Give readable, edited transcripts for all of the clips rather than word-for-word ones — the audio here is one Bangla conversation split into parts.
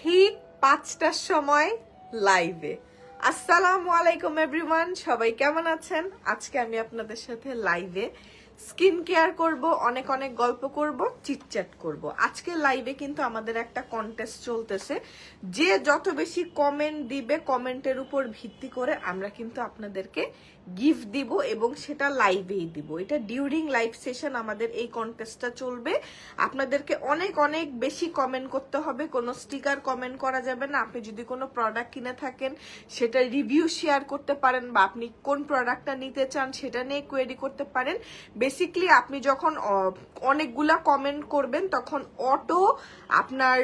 ঠিক 5টার সময় লাইভে। আসসালামু আলাইকুম এভরিওয়ান, সবাই কেমন আছেন? আজকে আমি আপনাদের সাথে লাইভে স্কিন কেয়ার করব, অনেক অনেক গল্প করব, চিটচ্যাট করব। আজকে লাইভে কিন্তু আমাদের একটা কন্টেস্ট চলতেছে, যে যত বেশি কমেন্ট দিবে কমেন্টের উপর ভিত্তি করে আমরা কিন্তু আপনাদেরকে গিফট দিব এবং সেটা লাইভেই দিব। এটা ডিউরিং লাইভ সেশন আমাদের এই কন্টেস্টটা চলবে। আপনাদেরকে অনেক অনেক বেশি কমেন্ট করতে হবে, কোনো স্টিকার কমেন্ট করা যাবে না। আপনি যদি কোনো প্রোডাক্ট কিনে থাকেন সেটা রিভিউ শেয়ার করতে পারেন, বা আপনি কোন প্রোডাক্টটা নিতে চান সেটা নিয়ে কোয়েরি করতে পারেন। বেসিক্যালি আপনি যখন অনেকগুলা কমেন্ট করবেন তখন অটো আপনার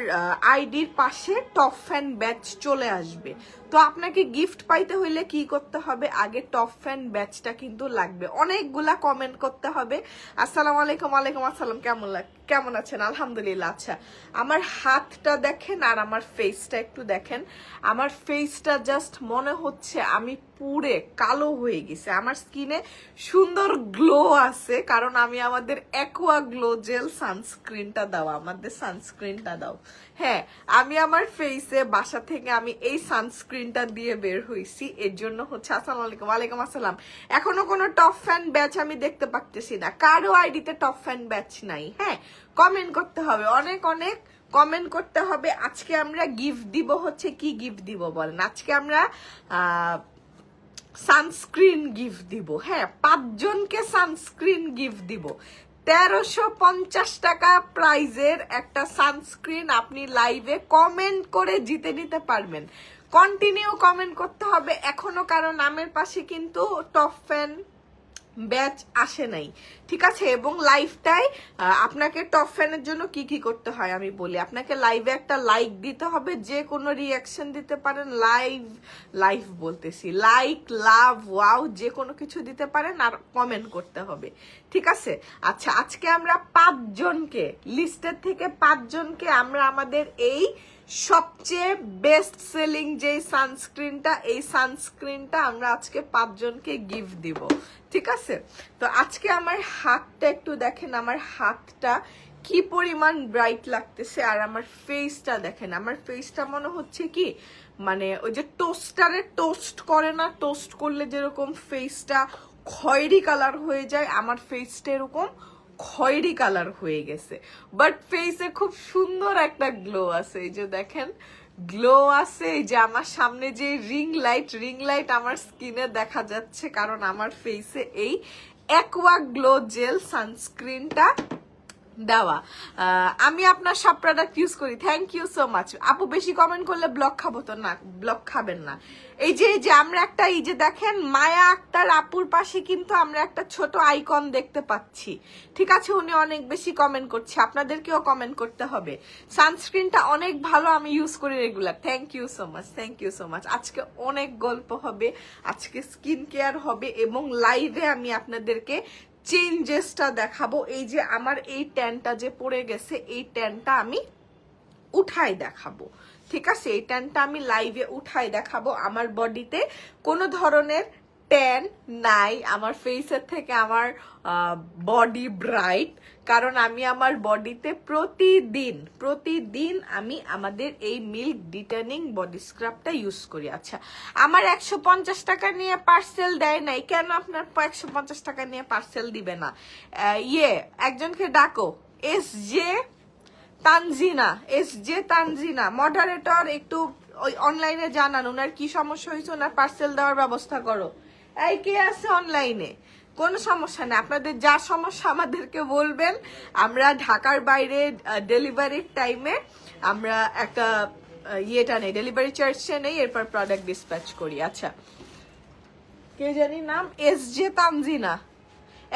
আইডির পাশে টপ ফ্যান ব্যাচ চলে আসবে। তো আপনাকে গিফট পাইতে হইলে কি করতে হবে? আগে টপ ফ্যান ব্যাচটা কিন্তু লাগবে। অনেকগুলা কমেন্ট করতে হবে। আসসালামু আলাইকুম। ওয়ালাইকুম আসসালাম। কেমন আছেন? আলহামদুলিল্লাহ। আচ্ছা, আমার হাতটা দেখেন আর আমার ফেসটা একটু দেখেন। আমার ফেসটা জাস্ট মনে হচ্ছে আমি পুরে কালো হয়ে গেছে। আমার স্কিনে সুন্দর গ্লো আছে কারণ আমি আমাদের অ্যাকোয়া গ্লো জেল সানস্ক্রিনটা দাও, আমাদের সানস্ক্রিনটা দাও। হ্যাঁ, আমি আমার ফেসে বাসা থেকে আমি এই সানস্ক্রিনটা দিয়ে বের হইছি। এর জন্য হচ্ছে আসসালামু আলাইকুম। ওয়ালাইকুম আসসালাম। এখনো কোনো টপ ফ্যান ব্যাচ আমি দেখতে পাচ্ছি না, কারো আইডিতে টপ ফ্যান ব্যাচ নাই। হ্যাঁ, কমেন্ট করতে হবে, অনেক অনেক কমেন্ট করতে হবে। আজকে আমরা গিফট দিব, হচ্ছে কি গিফট দিব বলেন? আজকে আমরা সানস্ক্রিন গিফট দিব। হ্যাঁ, 5 জনকে সানস্ক্রিন গিফট দিব। 1350 টাকা প্রাইজের একটা সানস্ক্রিন আপনি লাইভে কমেন্ট করে জিতে নিতে পারবেন। কন্টিনিউ কমেন্ট করতে হবে এখনো, কারণ নামের পাশে কিন্তু টপ ফ্যান ব্যাচ আসে নাই, ঠিক আছে? এবং লাইভটাই আপনাকে টপ ফ্যানের জন্য কি কি করতে হয় আমি বলি। আপনাকে লাইভে একটা লাইক দিতে হবে, যে কোনো রিয়াকশন দিতে পারেন। লাইভ বলতেছি, লাইক, লাভ, ওয়াও, যে কোনো কিছু দিতে পারেন, আর কমেন্ট করতে হবে, ঠিক আছে? আচ্ছা, আজকে আমরা 5 জনকে, লিস্টের থেকে 5 জনকে আমরা আমাদের এই সবচেয়ে বেস্ট সেলিং যে সানস্ক্রিনটা, এই সানস্ক্রিনটা আমরা আজকে 5 জনকে গিফট দিব, ঠিক আছে? তো আজকে আমার হাতটা একটু দেখেন, আমার হাতটা কি পরিমাণ ব্রাইট লাগতেছে, আর আমার ফেসটা দেখেন। আমার ফেসটা মনে হচ্ছে কি, মানে ওই যে টোস্টারে টোস্ট করে না, টোস্ট করলে যেরকম ফেসটা খয়েরি কালার হয়ে যায়, আমার ফেসটা এরকম খয়েরি কালার হয়ে গেছে। বাট ফেসে খুব সুন্দর একটা গ্লো আছে, এই যে দেখেন গ্লো আছে। এই যে আমার সামনে যে রিং লাইট আমার স্কিনে দেখা যাচ্ছে, কারণ আমার ফেসে এই অ্যাকোয়া গ্লো জেল সানস্ক্রিনটা দেওয়া। আমি আপনার সব প্রোডাক্ট ইউজ করি। থ্যাংক ইউ সো মাচ আপু। বেশি কমেন্ট করলে ব্লক খাবো তো? না, ব্লক খাবেন না। এই যে আমরা একটা, এই যে দেখেন মায়া আক্তার আপুর পাশে কিন্তু আমরা একটা ছোট আইকন দেখতে পাচ্ছি, ঠিক আছে? উনি অনেক বেশি কমেন্ট করছে, আপনাদেরকেও কমেন্ট করতে হবে। সানস্ক্রিনটা অনেক ভালো, আমি ইউজ করি regular. Thank you so much, thank you so much. আজকে অনেক গল্প হবে, আজকে স্কিন কেয়ার হবে, এবং লাইভে আমি আপনাদেরকে চেঞ্জেসটা দেখাবো। এই যে আমার এই ট্যানটা যে পড়ে গেছে, এই ট্যানটা আমি উঠাই দেখাবো, ঠিক আছে? এই ট্যানটা আমি লাইভে উঠাই দেখাবো। আমার বডিতে কোনো ধরনের ট্যান নাই, আমার ফেসের থেকে আমার বডি ব্রাইট, কারণ আমি আমার বডিতে প্রতিদিন আমি আমাদের এই মিল্ক ডিটেনিং বডি স্ক্রাবটা ইউজ করি। আচ্ছা, আমার 150 টাকা নিয়ে পার্সেল দেয় নাই কেন? আপনার 150 টাকা নিয়ে পার্সেল দিবে না? একজনকে ডাকো, এস জে তানজিনা মডারেটর, একটু ওই অনলাইনে জানান ওনার কি সমস্যা হয়েছে, ওনার পার্সেল দেওয়ার ব্যবস্থা করো। এই কে আছে অনলাইনে? কোনো সমস্যা নেই, আপনাদের যা সমস্যা আমাদেরকে বলবেন। আমরা ঢাকার বাইরে ডেলিভারির টাইমে আমরা একটা নেই, ডেলিভারি চার্জে নেই, এরপর প্রোডাক্ট ডিসপ্যাচ করি। আচ্ছা, কে জানি নাম এস জে তানজিনা,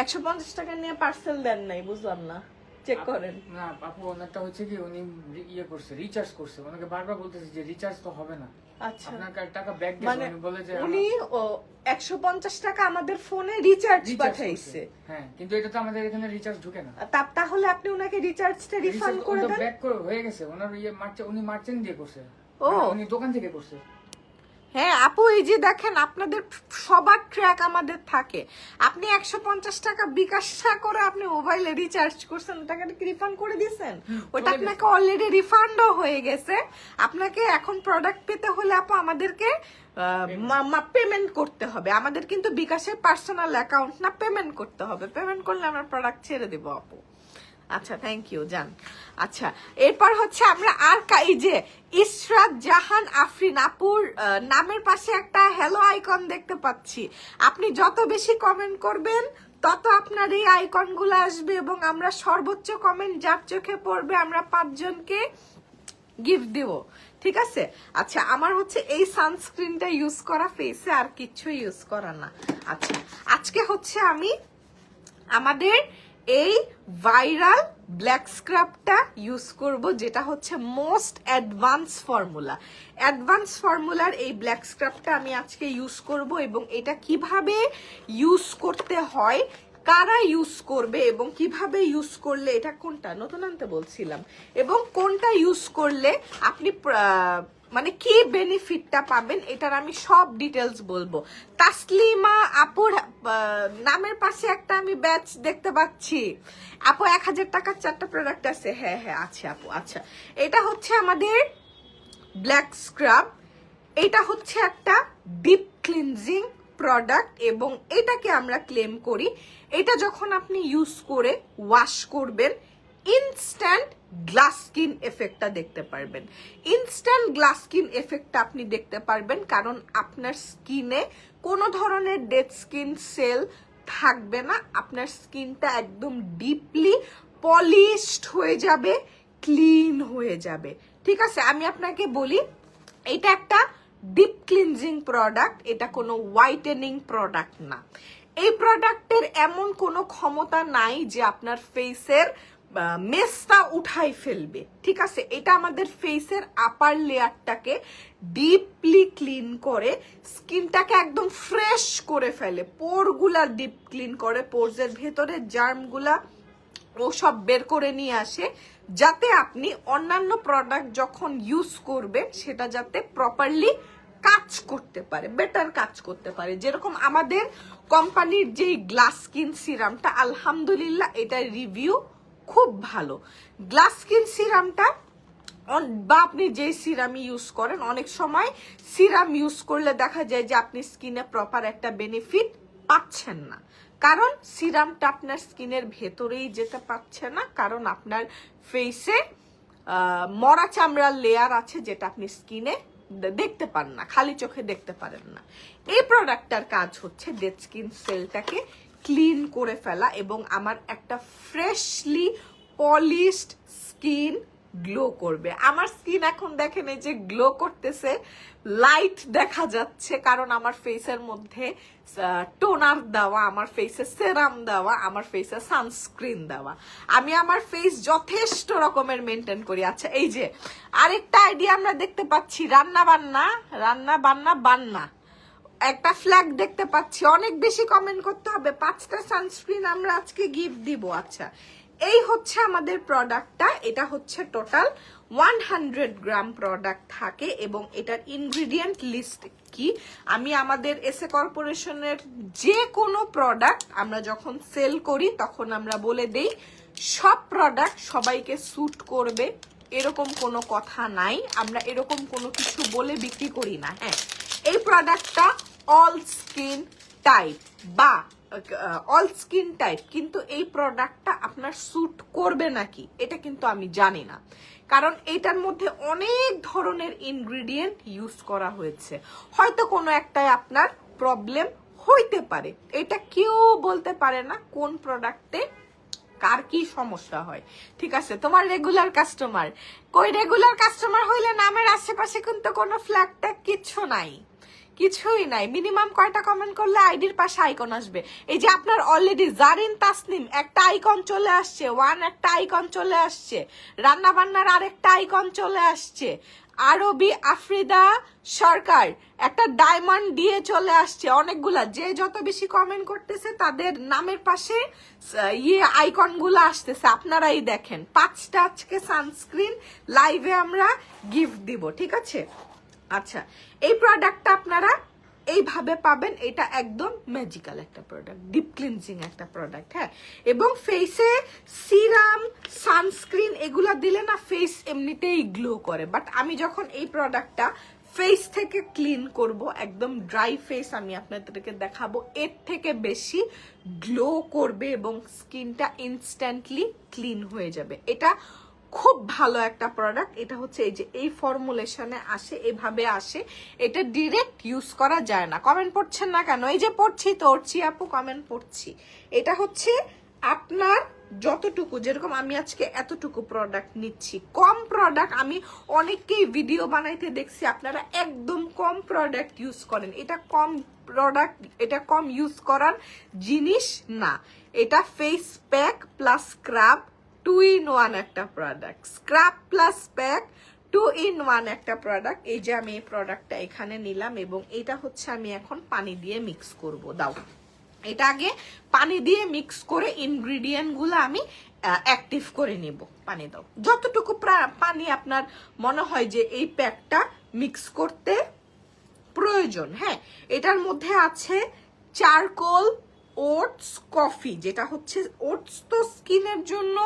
150 টাকা নিয়ে পার্সেল দেন নাই, বুঝলাম না, চেক করেন। না আপু, ওনারটা হচ্ছে কি, উনি করছে, রিচার্জ করছে। ওনাকে বারবার বলতেছে যে রিচার্জ তো হবে না, আচ্ছা, আপনার টাকা ব্যাক দিতে। মানে উনি বলে যে উনি 150 টাকা আমাদের ফোনে রিচার্জ পাঠাইছে। হ্যাঁ, কিন্তু এটা তো আমাদের এখানে রিচার্জ ঢুকে না। তাহলে আপনি ওনাকে রিচার্জটা রিফান্ড করে দেন। ব্যাক করে হয়ে গেছে, ওনার উনি মার্চেন্ট দিয়ে করছে, ও, উনি দোকান থেকে করছে। হ্যাঁ আপু, এই যে দেখেন আপনাদের সবার ট্র্যাক আমাদের থাকে। আপনি 150 টাকা বিকাশ করে আপনি মোবাইলে রিচার্জ করছেন, টাকাটা কি রিফান্ড করে দিয়েছেন? ওটা আপনাকে অলরেডি রিফান্ডও হয়ে গেছে। আপনাকে এখন প্রোডাক্ট পেতে হলে আপু আমাদেরকে পেমেন্ট করতে হবে। আমাদের কিন্তু বিকাশের পার্সোনাল অ্যাকাউন্ট না, পেমেন্ট করতে হবে। পেমেন্ট করলে আমরা প্রোডাক্ট ছেড়ে দেবো আপু। আচ্ছা, থ্যাংক ইউ জান। আচ্ছা, এরপর হচ্ছে আমরা আর এই যে ইশরাত জাহান আফরিন আপুর নামের পাশে একটা হ্যালো আইকন দেখতে পাচ্ছি। আপনি যত বেশি কমেন্ট করবেন তত আপনার এই আইকন গুলো আসবে, এবং আমরা সর্বোচ্চ কমেন্ট যার চোখে পড়বে আমরা 5 জনকে গিফট দিব, ঠিক আছে? আচ্ছা, আমার হচ্ছে এই সানস্ক্রিনটা ইউজ করা ফেসে, আর কিছু ইউজ করা না। আচ্ছা, আজকে হচ্ছে আমি আমাদের এই ভাইরাল ব্ল্যাক স্ক্রাবটা ইউজ করব, যেটা হচ্ছে মোস্ট অ্যাডভান্স ফর্মুলা। অ্যাডভান্স ফর্মুলার এই ব্ল্যাক স্ক্রাবটা আমি আজকে ইউজ করব, এবং এটা কিভাবে ইউজ করতে হয়, কারা ইউজ করবে, এবং কিভাবে ইউজ করলে, এটা কোনটা নতুন আনতে বলছিলাম, এবং কোনটা ইউজ করলে আপনি মানে কি বেনিফিটটা পাবেন, এটার আমি সব ডিটেলস বলবো। তাসলিমা আপুর নামের পাশে একটা আমি ব্যাচ দেখতে পাচ্ছি। আপু 1000 টাকার 4টা প্রোডাক্ট আছে। হ্যাঁ হ্যাঁ আছে আপু। আচ্ছা, এটা হচ্ছে আমাদের ব্ল্যাক স্ক্রাব। এটা হচ্ছে একটা ডিপ ক্লিনজিং প্রোডাক্ট, এবং এটাকে আমরা ক্লেম করি, এটা যখন আপনি ইউজ করে ওয়াশ করবেন ইনস্ট্যান্ট গ্লাস স্কিন এফেক্টটা দেখতে পারবেন। ইনস্ট্যান্ট গ্লাস স্কিন এফেক্টটা আপনি দেখতে পারবেন কারণ আপনার স্কিনে কোনো ধরনের ডেড স্কিন সেল থাকবে না। আপনার স্কিনটা একদম ডিপলি পলিশড হয়ে যাবে, ক্লিন হয়ে যাবে, ঠিক আছে? আমি আপনাকে বলি, এটা একটা ডিপ ক্লিনজিং প্রোডাক্ট, এটা কোনো হোয়াইটেনিং প্রোডাক্ট না। এই প্রোডাক্টের এমন কোনো ক্ষমতা নাই যে আপনার ফেসের মেসটা উঠাই ফেলবে, ঠিক আছে? এটা আমাদের ফেসের আপার লেয়ারটাকে ডিপলি ক্লিন করে, স্কিনটাকে একদম ফ্রেশ করে ফেলে, পোরগুলা ডিপ ক্লিন করে, পোরসের ভেতরে জার্মগুলা ও সব বের করে নিয়ে আসে, যাতে আপনি অন্যান্য প্রোডাক্ট যখন ইউজ করবেন সেটা যাতে প্রপারলি কাজ করতে পারে, বেটার কাজ করতে পারে। যেরকম আমাদের কোম্পানির যেই গ্লাস স্কিন সিরামটা, আলহামদুলিল্লাহ এটার রিভিউ খুব ভালো। গ্লাস স্কিন সিরামটা বা আপনি যে সিরাম ইউজ করেন, অনেক সময় সিরাম ইউজ করলে দেখা যায় যে আপনি স্কিনে প্রপার একটা বেনিফিট পাচ্ছেন না, কারণ সিরামটা আপনার স্কিনের ভেতরেই যেতে পারছে না, কারণ আপনার ফেসে মরা চামড়ার লেয়ার আছে যেটা আপনি স্কিনে দেখতে পান না, খালি চোখে দেখতে পারেন না। এই প্রোডাক্টটার কাজ হচ্ছে ডেড স্কিন সেলটাকে ক্লিন করে ফেলা, এবং আমার একটা ফ্রেশলি পলিশড স্কিন গ্লো করবে। আমার স্কিন এখন দেখেন এই যে গ্লো করতেছে, লাইট দেখা যাচ্ছে, কারণ আমার ফেসের মধ্যে টোনার দেওয়া, আমার ফেসে সেরাম দেওয়া, আমার ফেসে সানস্ক্রিন দেওয়া। আমি আমার ফেস যথেষ্ট রকমের মেনটেন করি। আচ্ছা, এই যে আরেকটা আইডিয়া আমরা দেখতে পাচ্ছি, রান্না বান্না একটা ফ্ল্যাগ দেখতে পাচ্ছি। অনেক বেশি কমেন্ট করতে হবে, 5টা সানস্ক্রিন আমরা আজকে গিফট দিব। আচ্ছা, এই হচ্ছে আমাদের প্রোডাক্টটা। এটা হচ্ছে টোটাল 100 গ্রাম প্রোডাক্ট থাকে, এবং এটার ইনগ্রিডিয়েন্ট লিস্ট কি, আমি আমাদের এসএ কর্পোরেশনের যে কোনো প্রোডাক্ট আমরা যখন সেল করি তখন আমরা বলে দেই সব প্রোডাক্ট সবাইকে স্যুট করবে, এরকম কোনো কথা নাই। আমরা এরকম কোনো কিছু বলে বিক্রি করি না। হ্যাঁ, এই প্রোডাক্টটা অল স্কিন টাইপ বা অল স্কিন টাইপ, কিন্তু এই প্রোডাক্টটা আপনার স্যুট করবে নাকি এটা কিন্তু আমি জানি না, কারণ এটার মধ্যে অনেক ধরনের ইনগ্রিডিয়েন্ট ইউজ করা হয়েছে। হয়তো কোনো একটাই আপনার প্রবলেম হইতে পারে, এটা কেউ বলতে পারে না কোন প্রোডাক্টে কার কি সমস্যা হয়, ঠিক আছে? তোমার রেগুলার কাস্টমার কই? রেগুলার কাস্টমার হইলে নামের আশেপাশে কিন্তু কোনো ফ্ল্যাগ ট্যাগ কিচ্ছু নাই, কিছুই নাই। মিনিমাম কয়টা কমেন্ট করলে আইডির পাশে আইকন আসবে? এই যে আপনার অলরেডি জারিন তাসনিম একটা আইকন চলে আসছে, একটা আইকন চলে আসছে, রান্না বান্নার আরেকটা আইকন চলে আসছে, আরবি আফ্রিদা সরকার একটা ডায়মন্ড দিয়ে চলে আসছে, অনেকগুলা। যে যত বেশি কমেন্ট করতেছে তাদের নামের পাশে আইকন গুলো আসতেছে, আপনারাই দেখেন। 5টা আজকে সানস্ক্রিন লাইভে আমরা গিফট দিব, ঠিক আছে? আচ্ছা, এই প্রোডাক্টটা আপনারা এইভাবে পাবেন। এটা একদম ম্যাজিক্যাল একটা প্রোডাক্ট, ডিপ ক্লিনজিং একটা প্রোডাক্ট। হ্যাঁ, এবং ফেসে সিরাম, সানস্ক্রিন এগুলা দিলে না ফেস এমনিতেই গ্লো করে, বাট আমি যখন এই প্রোডাক্টটা ফেস থেকে ক্লিন করব, একদম ড্রাই ফেস আমি আপনাদেরকে দেখাবো, এর থেকে বেশি গ্লো করবে এবং স্কিনটা ইনস্ট্যান্টলি ক্লিন হয়ে যাবে। এটা খুব ভালো একটা প্রোডাক্ট। এটা হচ্ছে এই যে এই ফর্মুলেশনে আসে, এভাবে আসে, এটা ডিরেক্ট ইউজ করা যায় না। কমেন্ট পড়ছেন না কেন? এই যে পড়ছি তো, পড়ছি আপু, কমেন্ট পড়ছি। এটা হচ্ছে আপনার যতটুকু, যেরকম আমি আজকে এতটুকু প্রোডাক্ট নিচ্ছি, কম প্রোডাক্ট, আমি অনেককেই ভিডিও বানাইতে দেখছি আপনারা একদম কম প্রোডাক্ট ইউজ করেন। এটা কম প্রোডাক্ট, এটা কম ইউজ করার জিনিস না। এটা face pack plus scrub 2 in 1 একটা product, scrub plus pack 2 in 1 একটা প্রোডাক্ট। এই যে আমি এই প্রোডাক্টটা এখানে নিলাম এবং এটা হচ্ছে আমি এখন পানি দিয়ে মিক্স করব। দাও, এটা আগে পানি দিয়ে মিক্স করে ইনগ্রিডিয়েন্ট গুলো আমি অ্যাক্টিভ করে নিব। পানি দাও, যতটুকু পানি আপনার মনে হয় যে এই প্যাকটা মিক্স করতে প্রয়োজন। হ্যাঁ, এটার মধ্যে আছে চারকোল, ওটস, কফি, যেটা হচ্ছে ওটস তো স্কিনের জন্য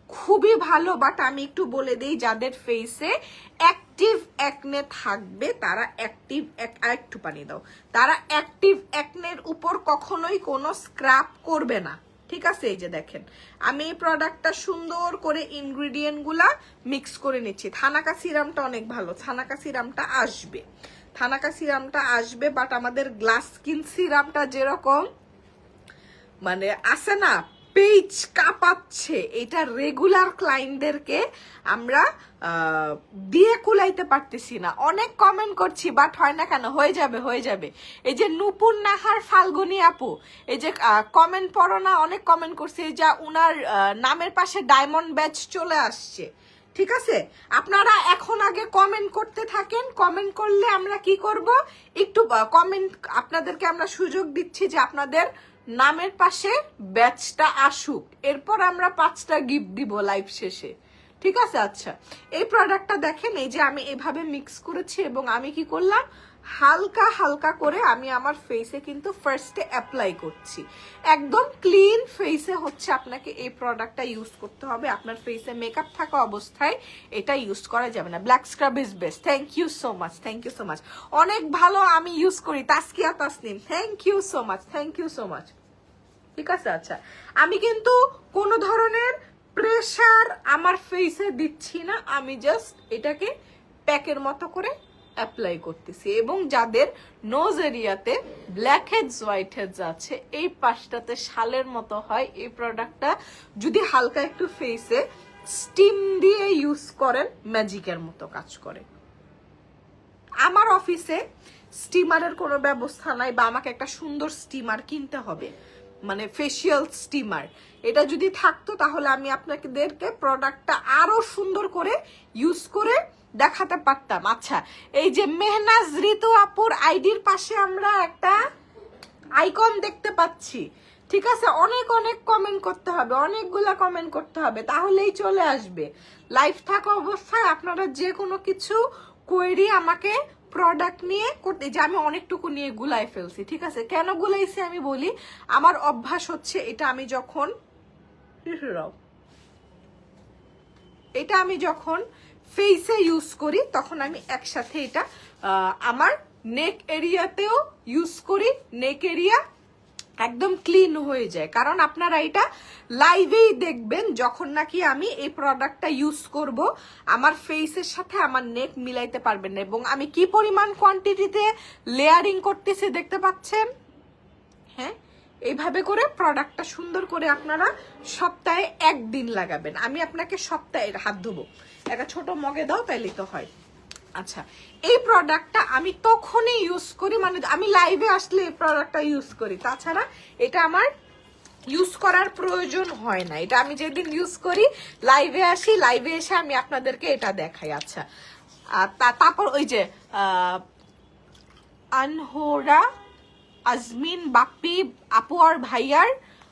খুবই ভালো, বাট আমি একটু বলে দেই যাদের ফেসে অ্যাক্টিভ অ্যাকনে থাকবে তারা অ্যাক্টিভ, আরেকটু পানি দাও, তারা অ্যাক্টিভ অ্যাকনের উপর কখনোই কোনো স্ক্রাব করবে না। ঠিক আছে, এই যে দেখেন আমি এই প্রোডাক্টটা সুন্দর করে ইনগ্রিডিয়েন্ট গুলা মিক্স করে নিচ্ছি। থানাকা সিরামটা অনেক ভালো, থানাকা সিরামটা আসবে, থানাকা সিরামটা আসবে, বাট আমাদের গ্লাস স্কিন সিরামটা যেরকম মানে আছে না, পেজ কাঁপাচ্ছে, এটা রেগুলার ক্লায়েন্টদেরকে আমরা দিয়ে কুলাইতে পারতেছি না। অনেক কমেন্ট করছি, বাট হয় না কেন? হয়ে যাবে, হয়ে যাবে। এই যে নুপুর নাহার ফাল্গুনি আপু, এই যে কমেন্ট পড়ো না, অনেক কমেন্ট করছে, যা উনার নামের পাশে ডায়মন্ড ব্যাচ চলে আসছে। ঠিক আছে, আপনারা এখন আগে কমেন্ট করতে থাকেন, কমেন্ট করলে আমরা কি করব, একটু কমেন্ট, আপনাদেরকে আমরা সুযোগ দিচ্ছি যে আপনাদের নামের পাশে ব্যাচটা আসুক, এরপর আমরা 5টা গিফট দিব লাইভ শেষে। ঠিক আছে, আচ্ছা এই প্রোডাক্টটা দেখেন, এই যে আমি এভাবে মিক্স করেছি এবং আমি কি করলাম, হালকা হালকা করে আমি আমার ফেসে কিন্তু ফার্স্টে অ্যাপ্লাই করছি। একদম ক্লিন ফেসে হচ্ছে আপনাকে এই প্রোডাক্টটা ইউজ করতে হবে। আপনার ফেসে মেকআপ থাকা অবস্থায় এটা ইউজ করা যাবে না। Black scrub is best. Thank you so much, thank you so much, অনেক ভালো, আমি ইউজ করি। Taskia Tasnim, thank you so much, thank you so much. ঠিক আছে, আচ্ছা আমি কিন্তু কোনো ধরনের প্রেসার আমার ফেসে দিচ্ছি না, আমি জাস্ট এটাকে প্যাকের মতো করে অ্যাপ্লাই করতেছি। এবং যাদের নোজ এরিয়াতে ব্ল্যাক হেডস, হোয়াইট হেডস আছে, এই পাশটাতে শালের মতো হয়, এই প্রোডাক্টটা যদি হালকা একটু ফেসে স্টিম দিয়ে ইউজ করেন, ম্যাজিকের মতো কাজ করে। আমার অফিসে স্টিমারের কোনো ব্যবস্থা নাই, বা আমাকে একটা সুন্দর স্টিমার কিনতে হবে, মানে ফেসিয়াল স্টিমার। এটা যদি থাকতো তাহলে আমি আপনাদেরকে প্রোডাক্টটা আরো সুন্দর করে ইউজ করে দেখাতে পারতাম। আচ্ছা, এই যে মেহনাজ ঋতু আপুর আইডির পাশে আমরা একটা আইকন দেখতে পাচ্ছি। ঠিক আছে, অনেক অনেক কমেন্ট করতে হবে, অনেকগুলা কমেন্ট করতে হবে, তাহলেই চলে আসবে। লাইভ থাকা অবস্থায় আপনারা যে কোনো কিছু কোয়েরি আমাকে প্রোডাক্ট নিয়ে করতে, যে আমি অনেকটুকু নিয়ে গুলাই ফেলছি। ঠিক আছে, কেন গুলাইছি আমি বলি, আমার অভ্যাস হচ্ছে এটা আমি যখন ফেসে ইউজ করি তখন আমি একসাথে এটা আমার নেক এরিয়াতেও ইউজ করি, নেক এরিয়া একদম ক্লিন হয়ে যায়। কারণ আপনারা এটা লাইভেই দেখবেন, যখন নাকি আমি এই প্রোডাক্টটা ইউজ করব আমার ফেসের সাথে আমার নেক মিলাইতে পারবেন না। এবং আমি কি পরিমাণ কোয়ান্টিটিতে লেয়ারিং করতেছি দেখতে পাচ্ছেন। হ্যাঁ, এইভাবে করে প্রোডাক্টটা সুন্দর করে আপনারা সপ্তাহে 1 দিন লাগাবেন। আমি আপনাকে সপ্তাহে হাত ধোবো, একটা ছোট মগে দাও তাইলেই তো হয়। আচ্ছা, এই প্রোডাক্টটা আমি তখনই ইউজ করি, মানে আমি লাইভে আসলে এই প্রোডাক্টটা ইউজ করি, তাছাড়া এটা আমার ইউজ করার প্রয়োজন হয় না। এটা আমি যেদিন ইউজ করি লাইভে আসি, লাইভে এসে আমি আপনাদেরকে এটা দেখাই। আচ্ছা, তারপর ওই যে আনহোরা, আজমিন, বাপ্পি আপু আর ভাইয়ার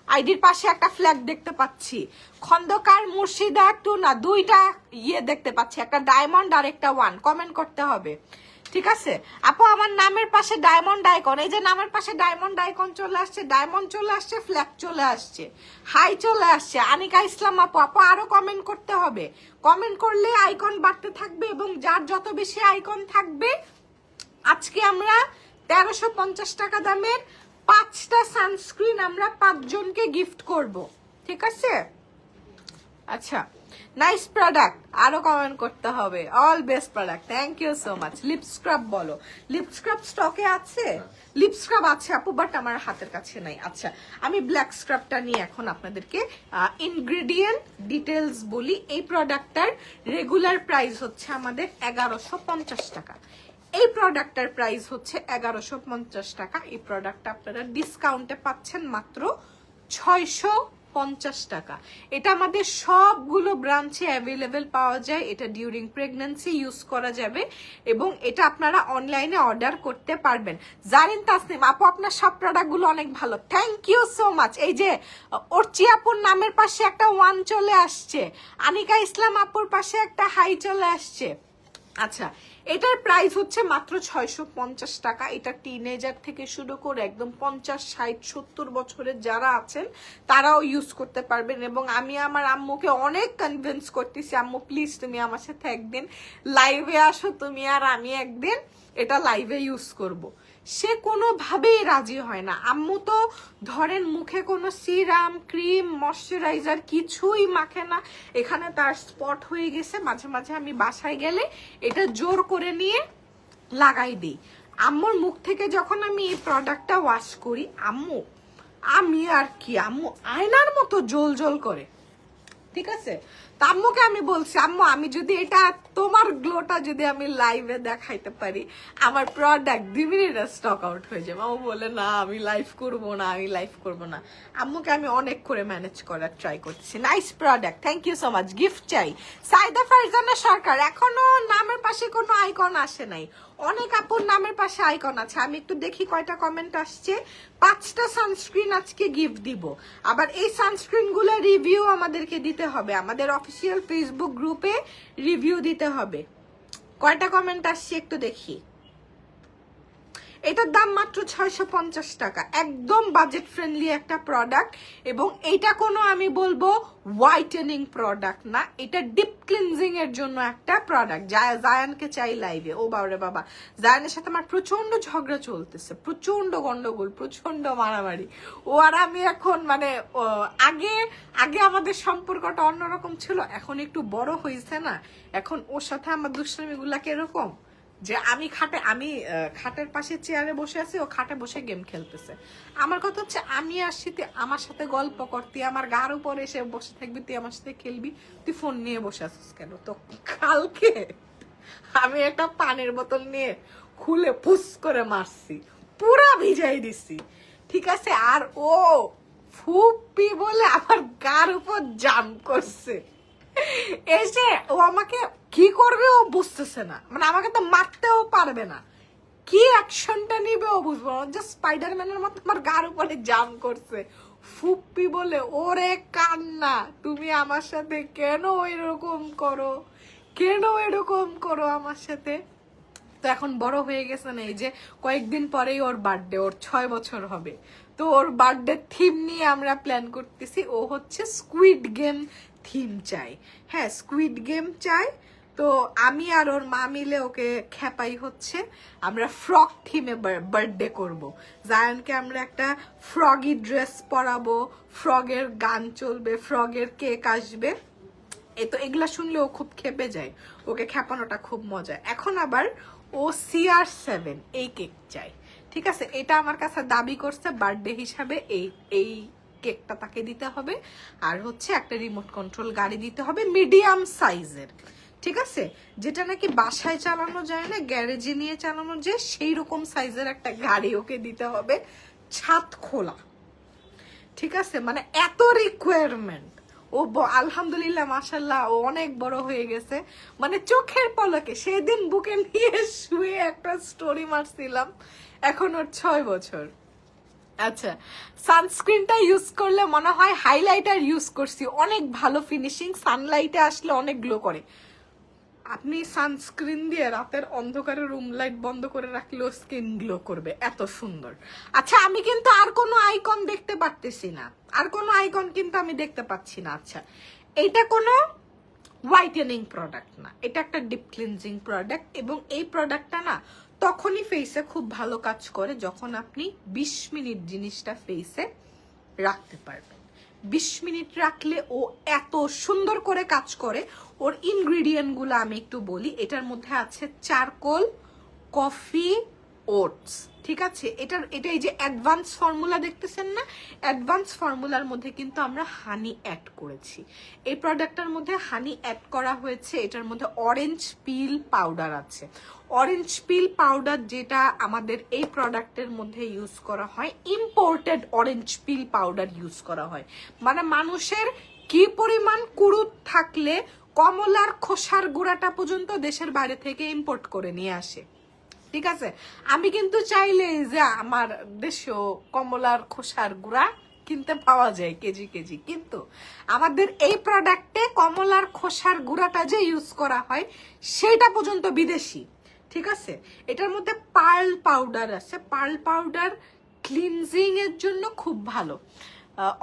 আইডির পাশে একটা ফ্ল্যাগ দেখতে পাচ্ছি। খন্দকার মুর্শিদা, একটু না 2টা ইয়ে দেখতে পাচ্ছি, একটা ডায়মন্ড আর একটা 1। কমেন্ট করতে হবে। ঠিক আছে আপু, আমার নামের পাশে ডায়মন্ড আইকন, এই যে নামের পাশে ডায়মন্ড আইকন চলে আসছে, ডায়মন্ড চলে আসছে, ফ্ল্যাগ চলে আসছে, হাই চলে আসছে। আনিকা ইসলাম আপু, আপু আরো কমেন্ট করতে হবে, কমেন্ট করলে আইকন বাড়তে থাকবে এবং যার যত বেশি আইকন থাকবে, আজকে আমরা 1350 টাকা দামের 5টা সানস্ক্রিন আমরা 5 জনকে গিফট করব, ঠিক আছে? আচ্ছা, নাইস প্রোডাক্ট, আরো কমেন্ট করতে হবে, all best product, thank you so much. Lip scrub বলো, লিপ স্ক্রাব স্টকে আছে? লিপ স্ক্রাব আছে আপু, বাট আমার হাতের কাছে নাই। আচ্ছা, আমি ব্ল্যাক স্ক্রাবটা নিয়ে এখন আপনাদেরকে ইনগ্রেডিয়েন্ট ডিটেলস বলি। এই প্রোডাক্টটার রেগুলার প্রাইস হচ্ছে আমাদের 1150 টাকা, এই প্রোডাক্টটার প্রাইস হচ্ছে 1150 টাকা। এই প্রোডাক্টটা আপনারা ডিসকাউন্টে পাচ্ছেন মাত্র 650 টাকা। এটা আমাদের সবগুলো ব্রাঞ্চে অ্যাভেলেবেল পাওয়া যায়, এটা ডিউরিং প্রেগন্যান্সি ইউজ করা যাবে এবং এটা আপনারা অনলাইনে অর্ডার করতে পারবেন। জারিন তাসনিম আপু, আপনার সব প্রোডাক্টগুলো অনেক ভালো, থ্যাংক ইউ সো মাচ। এই যে অর্চি আপুর নামের পাশে একটা 1 চলে আসছে, আনিকা ইসলাম আপুর পাশে একটা হাই চলে আসছে। আচ্ছা, এটার প্রাইস হচ্ছে মাত্র 650 টাকা। এটা টিনেজার থেকে শুরু করে একদম 50, 60, 70 বছরের যারা আছেন তারাও ইউজ করতে পারবেন এবং আমি আমার আম্মুকে অনেক কনভিন্স করতেছি, আম্মু প্লিজ তুমি আমার সাথে একদিন লাইভে আসো, তুমি আর আমি একদিন এটা লাইভে ইউজ করব। সে কোনোভাবেই রাজি হয় না। আম্মু তো ধরেন মুখে কোনো সিরাম, ক্রিম, ময়শ্চারাইজার কিছুই মাখে না, এখানে তার স্পট হয়ে গেছে, মাঝে মাঝে আমি বাসায় গেলে এটা জোর করে নিয়ে লাগাই দিই। আম্মুর মুখ থেকে যখন আমি এই প্রোডাক্টটা ওয়াশ করি, আম্মু আমি আর কি, আম্মু আয়নার মতো জল জল করে, ঠিক আছে? তা আম্মুকে আমি বলছি, আম্মু আমি যদি এটা তোমার গ্লোটা যদি আমি লাইভে দেখাইতে পারি, আমার প্রোডাক্ট 2 মিনিটে স্টক আউট হয়ে যাবে। আম্মু বলে না আমি লাইভ করব না, আমি লাইভ করব না। আম্মুকে আমি অনেক করে ম্যানেজ করার ট্রাই করছি। Nice product, thank you so much. Gift চাই সাইদা ফারজানা সরকার, এখনো নামের পাশে কোনো আইকন আসে নাই, অনেক আপুর নামের পাশে আইকন আছে। আমি একটু দেখি কয়টা কমেন্ট আসছে। 5টা সানস্ক্রিন আজকে গিফট দিব, আবার এই সানস্ক্রিন গুলো রিভিউ আমাদেরকে দিতে হবে, আমাদের অফিসিয়াল ফেসবুক গ্রুপে রিভিউ দিতে হবে। কয়টা কমেন্ট আসছে একটু দেখি। এটার দাম মাত্র 650 টাকা, একদম বাজেট ফ্রেন্ডলি একটা প্রোডাক্ট এবং এটা কোনো আমি বলবো হোয়াইটেনিং প্রোডাক্ট না, এটা ডিপ ক্লিনজিং এর জন্য একটা প্রোডাক্ট। জায়ানকে চাই লাইভে। ও বাবারে বাবা, জায়ানের সাথে আমার প্রচন্ড ঝগড়া চলতেছে, প্রচন্ড গন্ডগোল, প্রচন্ড মারামারি। ও আর আমি এখন মানে আগে আগে আমাদের সম্পর্কটা অন্যরকম ছিল, এখন একটু বড় হয়েছে না, এখন ওর সাথে আমার দুষ্টামিগুলা কিরকম যে আমি খাটের পাশে চেয়ারে বসে আছি, ও খাটে বসে গেম খেলতেছে। আমার কথা হচ্ছে আমি আসছি, তুই আমার সাথে গল্প করতি, আমার গার উপর এসে বসে থাকবি, তুই আমার সাথে খেলবি, তুই ফোন নিয়ে বসে আছিস কেন? তো কালকে আমি একটা পানির বোতল নিয়ে খুলে ফুস করে মারছি, পুরা ভিজাই দিছি, ঠিক আছে? আর ও ফুপি বলে আমার গার উপর জাম করছে, এসে ও আমাকে কি করবে ও বুঝতেছে না, মানে আমাকে তো মারতেও পারবে না, কি অ্যাকশনটা নিবে ও বুঝবো না, জাস্ট স্পাইডারম্যানের মতো আমার গার উপরে জাম করছে। ফুপ্পি বলে ওরে কান্না, তুমি আমার সাথে কেন এরকম করো, কেন এরকম করো আমার সাথে? তো এখন বড় হয়ে গেছে না, এই যে কয়েকদিন পরেই ওর বার্থডে, ওর 6 বছর হবে, তো ওর বার্থডে থিম নিয়ে আমরা প্ল্যান করতেছি। ও হচ্ছে স্কুইড গেম থিম চাই, হ্যাঁ স্কুইড গেম চাই। তো আমি আর ওর মা মিলে ওকে খেপাই হচ্ছে আমরা ফ্রক থিমে বার্থডে করব। জায়ানকে আমরা একটা ফ্রগি ড্রেস পরাবো, ফ্রগের গান চলবে, ফ্রগের কেক আসবে। তো এগুলা শুনলে ও খুব খেপে যায়, ওকে খেপানোটা খুব মজা। এখন আবার ও CR7 এই কেক চাই, ঠিক আছে? এটা আমার কাছে দাবি করছে বার্থডে হিসাবে, এই কেকটা তাকে দিতে হবে। আর হচ্ছে একটা রিমোট কন্ট্রোল গাড়ি দিতে হবে মিডিয়াম সাইজের, ঠিক আছে? যেটা নাকি বাসায় চালানো যায় না, গ্যারেজে নিয়ে চালানো যায়, সেই রকম সাইজের একটা গাড়ি ওকে দিতে হবে, ছাদ খোলা, ঠিক আছে? মানে এত রিকোয়ারমেন্ট। ও আলহামদুলিল্লাহ মাশাল্লাহ ও অনেক বড় হয়ে গেছে, মানে চোখের পলকে। সেদিন বুকে নিয়ে শুয়ে একটা স্টোরি মারছিলাম, এখন ওর 6 বছর। আচ্ছা, সানস্ক্রিনটা ইউজ করলে মনে হয় হাইলাইটার ইউজ করছি, অনেক ভালো ফিনিশিং, সানলাইটে আসলে অনেক গ্লো করে। আপনি সানস্ক্রিন দিয়ে রাতের অন্ধকারে রুম লাইট বন্ধ করে রাখলেও স্কিন গ্লো করবে, এত সুন্দর। আচ্ছা আমি কিন্তু আর কোনো আইকন দেখতে পারতেছি না, আর কোনো আইকন কিন্তু আমি দেখতে পাচ্ছি না। আচ্ছা এইটা কোনো হোয়াইটেনিং প্রোডাক্ট না, এটা একটা ডিপ ক্লিনজিং প্রোডাক্ট, এবং এই প্রোডাক্টটা না তখনই ফেসে খুব ভালো কাজ করে যখন আপনি 20 মিনিট জিনিসটা ফেসে রাখতে পারবেন। 20 মিনিট রাখলে ও এত সুন্দর করে কাজ করে। ওর ইনগ্রিডিয়েন্ট গুলো আমি একটু বলি। এটার মধ্যে আছে চারকোল, কফি, ওটস, ঠিক আছে। এটা এই যে অ্যাডভান্স ফর্মুলা দেখতেছেন না, অ্যাডভান্স ফর্মুলার মধ্যে কিন্তু আমরা হানি অ্যাড করেছি। এই প্রোডাক্টটার মধ্যে হানি অ্যাড করা হয়েছে। এটার মধ্যে অরেঞ্জ পিল পাউডার আছে। অরেঞ্জ পিল পাউডার যেটা আমাদের এই প্রোডাক্টের মধ্যে ইউজ করা হয়, ইম্পোর্টেড অরেঞ্জ পিল পাউডার ইউজ করা হয়। মানে মানুষের কি পরিমাণ কুরুত থাকলে কমলার খোসার গুঁড়াটা পর্যন্ত দেশের বাইরে থেকে ইম্পোর্ট করে নিয়ে আসে, ঠিক আছে। আমি কিন্তু চাইলে যে আমার দেশেও কমলার খোসার গুঁড়া কিনতে পাওয়া যায় কেজি কেজি, কিন্তু আমাদের এই প্রোডাক্টে কমলার খোসার গুঁড়াটা যে ইউজ করা হয় সেটা পর্যন্ত বিদেশি, ঠিক আছে। এটার মধ্যে পার্ল পাউডার আছে। পার্ল পাউডার ক্লিনজিং এর জন্য খুব ভালো।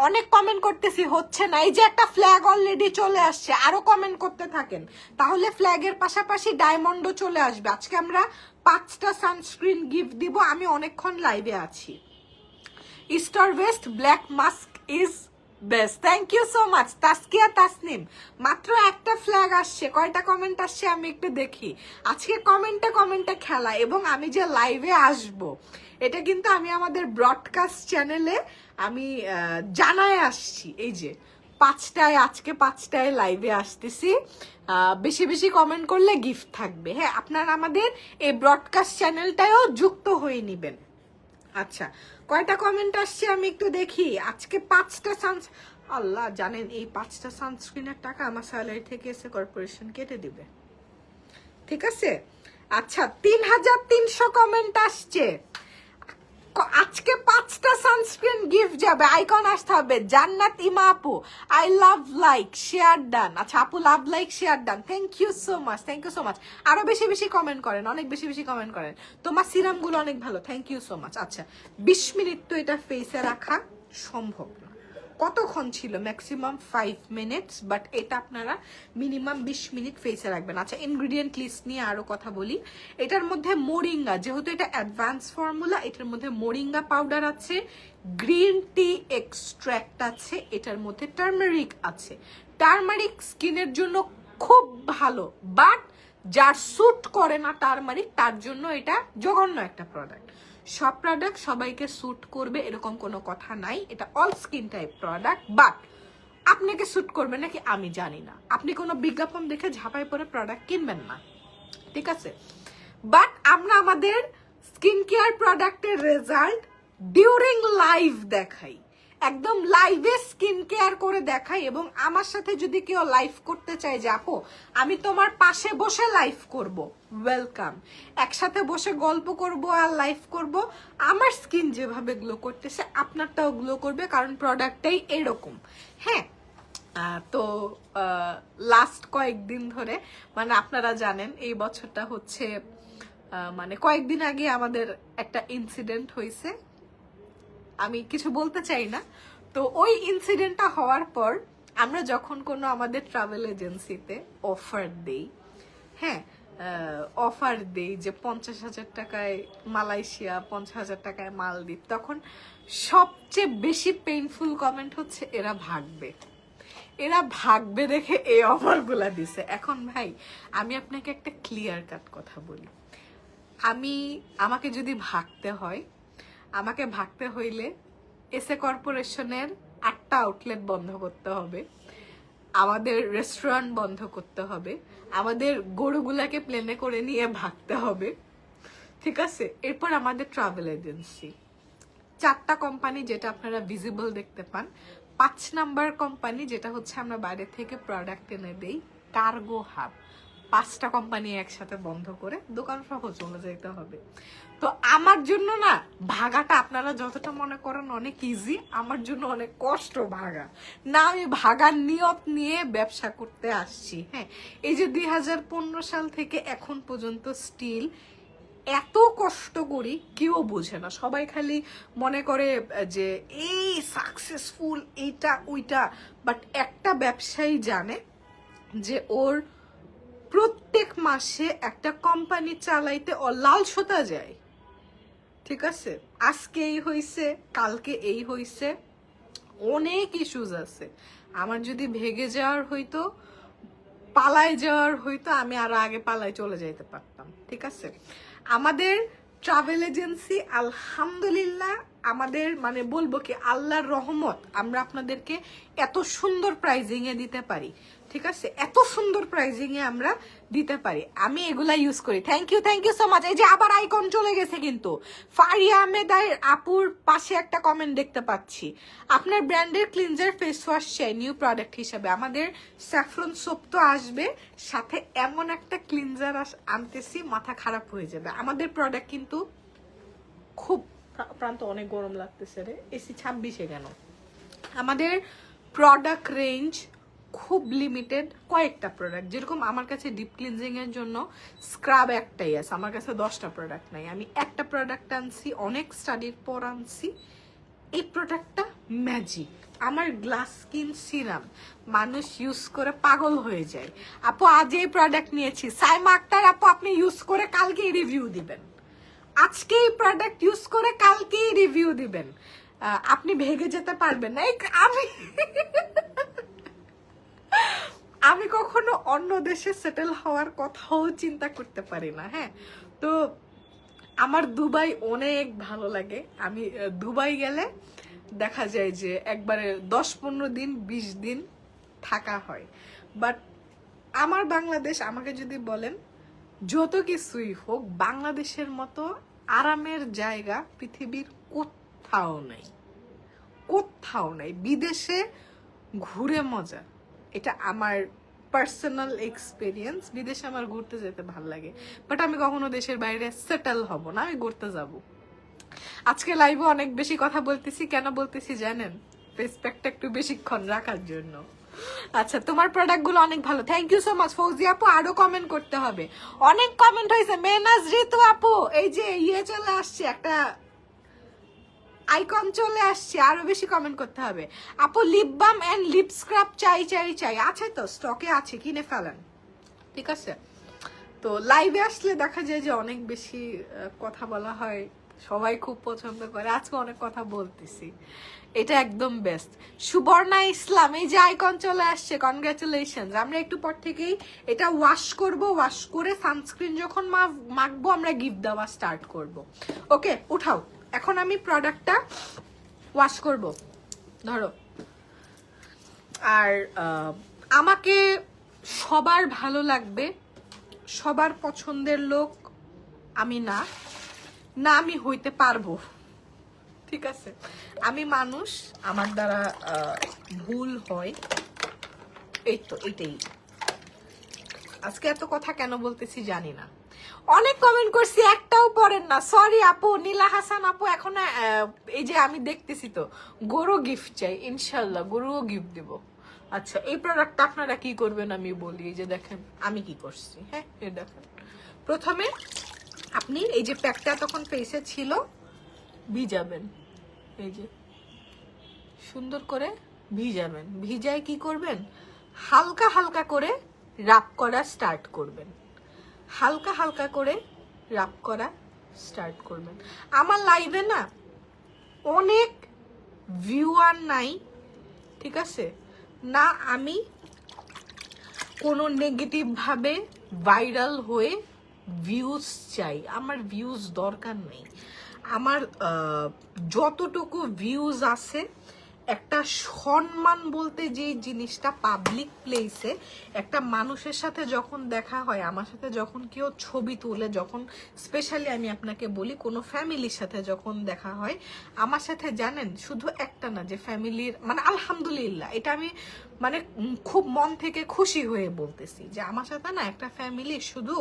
অনেক কমেন্ট করতেছি, হচ্ছে না। এই যে একটা ফ্ল্যাগ অলরেডি চলে আসছে, আরো কমেন্ট করতে থাকেন, তাহলে ফ্ল্যাগের পাশাপাশি ডায়মন্ডও চলে আসবে। আজকে আমরা 5টা সানস্ক্রিন গিফট দিব। আমি অনেকক্ষণ লাইভে আছি। Easter west black mask is best, thank you so much. Taskia Tasnim, মাত্র একটা ফ্ল্যাগ আসছে, কয়টা কমেন্ট আসছে আমি একটু দেখি। আজকে কমেন্টে খেলা, এবং আমি যে লাইভে আসব এটা কিন্তু আমি আমাদের ব্রডকাস্ট চ্যানেলে আমি জানায় আসছি। এই যে 5টায়, আজকে 5টায় লাইভে আসতেছি। বেশি বেশি কমেন্ট করলে গিফট থাকবে। হ্যাঁ, আপনারা আমাদের এই ব্রডকাস্ট চ্যানেলটাও যুক্ত হয়ে নেবেন। আচ্ছা, কয়টা কমেন্ট আসছে আমি একটু দেখি। আজকে 5টা আল্লাহ জানেন, এই 5টা সানস্ক্রিনের টাকা আমার স্যালারি থেকে এসে কর্পোরেশন কেটে দিবে, ঠিক আছে। আচ্ছা, 3300 কমেন্ট আসছে। আজকে 5টা সানস্ক্রিন গিফট যাবে। আইকন আসতে হবে জান্নাত ইমা আপু, I love like share done. আচ্ছা আপু, love like share done, thank you so much, thank you so much. আরো বেশি বেশি কমেন্ট করেন, অনেক বেশি বেশি কমেন্ট করেন। তোমার সিরাম গুলো অনেক ভালো, থ্যাংক ইউ সো মাচ। আচ্ছা, 20 মিনিট তো এটা ফেসে রাখা সম্ভব না। কতক্ষণ ছিল? ম্যাক্সিমাম 5 মিনিটস, বাট এটা আপনারা মিনিমাম 20 মিনিট ফেসে রাখবেন। আচ্ছা, ইনগ্রিডিয়েন্ট লিস্ট নিয়ে আরো কথা বলি। এটার মধ্যে মোরিঙ্গা, যেহেতু এটা অ্যাডভান্স ফর্মুলা, এটার মধ্যে মোরিঙ্গা পাউডার আছে, গ্রিন টি এক্সট্র্যাক্ট আছে, এটার মধ্যে টার্মারিক আছে। টার্মারিক স্কিনের জন্য খুব ভালো, বাট যার স্যুট করে না টার্মারিক, তার জন্য এটা জঘন্য একটা প্রোডাক্ট। সব প্রোডাক্ট সবাইকে স্যুট করবে এরকম কোনো কথা নাই। এটা all skin type product, but আপনাকে স্যুট করবে নাকি আমি জানি না। আপনি কোনো বিজ্ঞাপন দেখে ঝাঁপাই পরে প্রোডাক্ট কিনবেন না, ঠিক আছে। বাট আমরা আমাদের স্কিন কেয়ার প্রোডাক্টের রেজাল্ট ডিউরিং লাইভ দেখাই, একদম লাইভে স্কিন কেয়ার করে দেখাই। এবং আমার সাথে যদি কেউ লাইভ করতে চায় যে আপু আমি তোমার পাশে বসে লাইভ করব, ওয়েলকাম। একসাথে বসে গল্প করব আর লাইভ করব। আমার স্কিন যেভাবে গ্লো করতেছে আপনারটাও গ্লো করবে, কারণ প্রোডাক্টটাই এরকম। হ্যাঁ, তো লাস্ট কয়েকদিন ধরে, মানে আপনারা জানেন এই বছরটা হচ্ছে, মানে কয়েকদিন আগে আমাদের একটা ইনসিডেন্ট হয়েছে, আমি কিছু বলতে চাই না। তো ওই ইনসিডেন্টটা হওয়ার পর আমরা যখন কোনো আমাদের ট্রাভেল এজেন্সিতে অফার দেই, হ্যাঁ অফার দেই যে 50,000 টাকায় মালয়েশিয়া, 50,000 টাকায় মালদ্বীপ, তখন সবচেয়ে বেশি পেইনফুল কমেন্ট হচ্ছে এরা ভাগবে, এরা ভাগবে দেখে এই অফারগুলা দিছে। এখন ভাই আমি আপনাকে একটা ক্লিয়ার কাট কথা বলি, আমাকে যদি ভাগতে হয়, আমাকে ভাগতে হইলে এসএ কর্পোরেশনের 8টা আউটলেট বন্ধ করতে হবে, আমাদের রেস্টুরেন্ট বন্ধ করতে হবে, আমাদের গরুগুলাকে প্লেনে করে নিয়ে ভাগতে হবে, ঠিক আছে। এরপর আমাদের ট্রাভেল এজেন্সি, 4টা কোম্পানি যেটা আপনারা ভিজিবল দেখতে পান। 5 নাম্বার কোম্পানি যেটা হচ্ছে আমরা বাইরে থেকে প্রোডাক্ট এনে দেই, কার্গো হাব। 5টা কোম্পানি একসাথে বন্ধ করে দোকান সহ চলে যেতে হবে। তো আমার জন্য না ভাগাটা আপনারা যতটা মনে করেন অনেক ইজি, আমার জন্য অনেক কষ্ট ভাগা। না আমি ভাগার নিয়ত নিয়ে ব্যবসা করতে আসছি। হ্যাঁ, এই যে 2015 সাল থেকে এখন পর্যন্ত স্টিল এত কষ্ট করি কেউ বোঝে না। সবাই খালি মনে করে যে এই সাকসেসফুল এইটা ওইটা, বাট একটা ব্যবসায়ী জানে যে ওর প্রত্যেক মাসে একটা কোম্পানি চালাইতে ও লাল সুতা যায়। ঠিক আছে, আজকে এই হইছে, কালকে এই হইছে, অনেক ইস্যুজ আছে। আমার যদি ভেগে যাওয়ার হইতো, পালায় যাওয়ার হইতো, আমি আরো আগে পালায় চলে যাইতে পারতাম। ঠিক আছে, আমাদের ট্রাভেল এজেন্সি আলহামদুলিল্লাহ, আমাদের মানে বলবো কি আল্লাহর রহমত, আমরা আপনাদেরকে এত সুন্দর প্রাইজিং এ দিতে পারি। ঠিক আছে, এত সুন্দর প্রাইজিং এ আমরা দিতে পারি, আমি এগুলা ইউজ করি। Thank you so much. এই যে আবার আইকন চলে গেছে, কিন্তু ফারিয়া আহমেদ আপুর পাশে একটা কমেন্ট দেখতে পাচ্ছি, আপনার ব্র্যান্ডের ক্লিনজার ফেস ওয়াশ চাই নিউ প্রোডাক্ট হিসাবে। আমাদের স্যাফরন সোপ তো আসবে, সাথে এমন একটা ক্লিনজার আনতেছি মাথা খারাপ হয়ে যাবে। আমাদের প্রোডাক্ট কিন্তু খুব, প্রান্ত অনেক গরম লাগতেছে রে, এসি 26-এ কেন? আমাদের প্রোডাক্ট রেঞ্জ খুব লিমিটেড, কয়েকটা প্রোডাক্ট। যেরকম আমার কাছে ডিপ ক্লিনজিং এর জন্য স্ক্রাব একটাই আছে, আমার কাছে 10টা প্রোডাক্ট নাই। আমি একটা প্রোডাক্ট আনছি, অনেক স্টাডির পর আনছি। এই প্রোডাক্টটা ম্যাজিক, আমার গ্লাস স্কিন সিরাম, মানুষ ইউজ করে পাগল হয়ে যায়। আপু আজ এই প্রোডাক্ট নিয়েছি, সাইমা আক্তার আপু আপনি ইউজ করে কালকেই রিভিউ দিবেন, আজকে এই প্রোডাক্ট ইউজ করে কালকেই রিভিউ দিবেন, আপনি ভেগে যেতে পারবেন না। আমি কখনো অন্য দেশে সেটেল হওয়ার কথাও চিন্তা করতে পারি না। হ্যাঁ, তো আমার দুবাই অনেক ভালো লাগে। আমি দুবাই গেলে দেখা যায় যে একবারে 10-15 দিন 20 দিন থাকা হয়। বাট আমার বাংলাদেশ, আমাকে যদি বলেন যত কিছুই হোক, বাংলাদেশের মতো আরামের জায়গা পৃথিবীর কোথাও নাই, কোথাও নাই। বিদেশে ঘুরে মজা, এটা আমার পার্সোনাল এক্সপিরিয়েন্স। বিদেশে আমার ঘুরতে যেতে ভালো লাগে, বাট আমি কখনো দেশের বাইরে সেটেল হব না, আমি ঘুরতে যাব। আজকে লাইভে অনেক বেশি কথা বলতেছি, কেন বলতেছি জানেন? রেসপেক্ট একটু বেশিক্ষণ রাখার জন্য। আচ্ছা, তোমার প্রোডাক্ট গুলো অনেক ভালো, থ্যাংক ইউ সো মাচ। ফৌজি আপু আরো কমেন্ট করতে হবে, অনেক কমেন্ট হয়েছে। মেনাজ ঋতু আপু, এই যে ইয়ে চলে আসছে, একটা আইকন চলে আসছে, আরো বেশি কমেন্ট করতে হবে। আপু lip balm and lip scrub চাই চাই চাই, আছে তো, স্টকে আছে, কিনে ফেলেন। ঠিক আছে, তো লাইভে আসলে দেখা যায় যে অনেক বেশি কথা বলা হয়, সবাই খুব পছন্দ করে। আজকে অনেক কথা বলতেছি, এটা একদম বেস্ট। সুবর্ণা ইসলাম, এই যে আইকন চলে আসছে, কনগ্রাচুলেশন। আমরা একটু পর থেকেই এটা ওয়াশ করব, ওয়াশ করে সানস্ক্রিন যখন মাখবো আমরা গিফট দেওয়া স্টার্ট করব। ওকে, উঠাও। এখন আমি প্রোডাক্টটা ওয়াশ করব, ধরো। আর আমাকে সবার ভালো লাগবে, সবার পছন্দের লোক আমি না, না আমি হইতে পারবো। ঠিক আছে, আমি মানুষ, আমার দ্বারা ভুল হয়, এই তো এটাই। আজকে এত কথা কেন বলতেছি জানি না। অনেক কমেন্ট করছি, একটাও পড়েন না, সরি আপু। নীলা হাসান আপু, এখন এই যে আমি দেখতেছি তো, গরু গিফট চাই, ইনশাল্লাহ গরুও গিফট দিব। আচ্ছা, এই প্রোডাক্টটা আপনারা কি করবেন আমি বলি। এই যে দেখেন আমি কি করছি। হ্যাঁ, এই দেখেন, প্রথমে আপনি এই যে প্যাকটা তখন ফেসে ছিল, ভিজাবেন, এই যে সুন্দর করে ভিজাবেন। ভিজায় কি করবেন, হালকা হালকা করে রাব করা স্টার্ট করবেন, হালকা হালকা করে রাব করা স্টার্ট করবেন। আমার লাইভে না অনেক ভিউয়ার নাই, ঠিক আছে না, আমি কোনো নেগেটিভ ভাবে ভাইরাল হয়ে ভিউজ চাই, আমার ভিউজ দরকার নেই। আমার যতটুকু ভিউজ আছে একটা সম্মান বলতে যে জিনিসটা পাবলিক প্লেসে একটা মানুষের সাথে যখন দেখা হয়, আমার সাথে যখন কেউ ছবি তুলে, যখন স্পেশালি আমি আপনাকে বলি কোনো ফ্যামিলির সাথে যখন দেখা হয় আমার সাথে, জানেন শুধু একটা না, যে ফ্যামিলির মানে আলহামদুলিল্লাহ এটা আমি মানে খুব মন থেকে খুশি হয়ে বলতেছি যে আমার সাথে না একটা ফ্যামিলি শুধু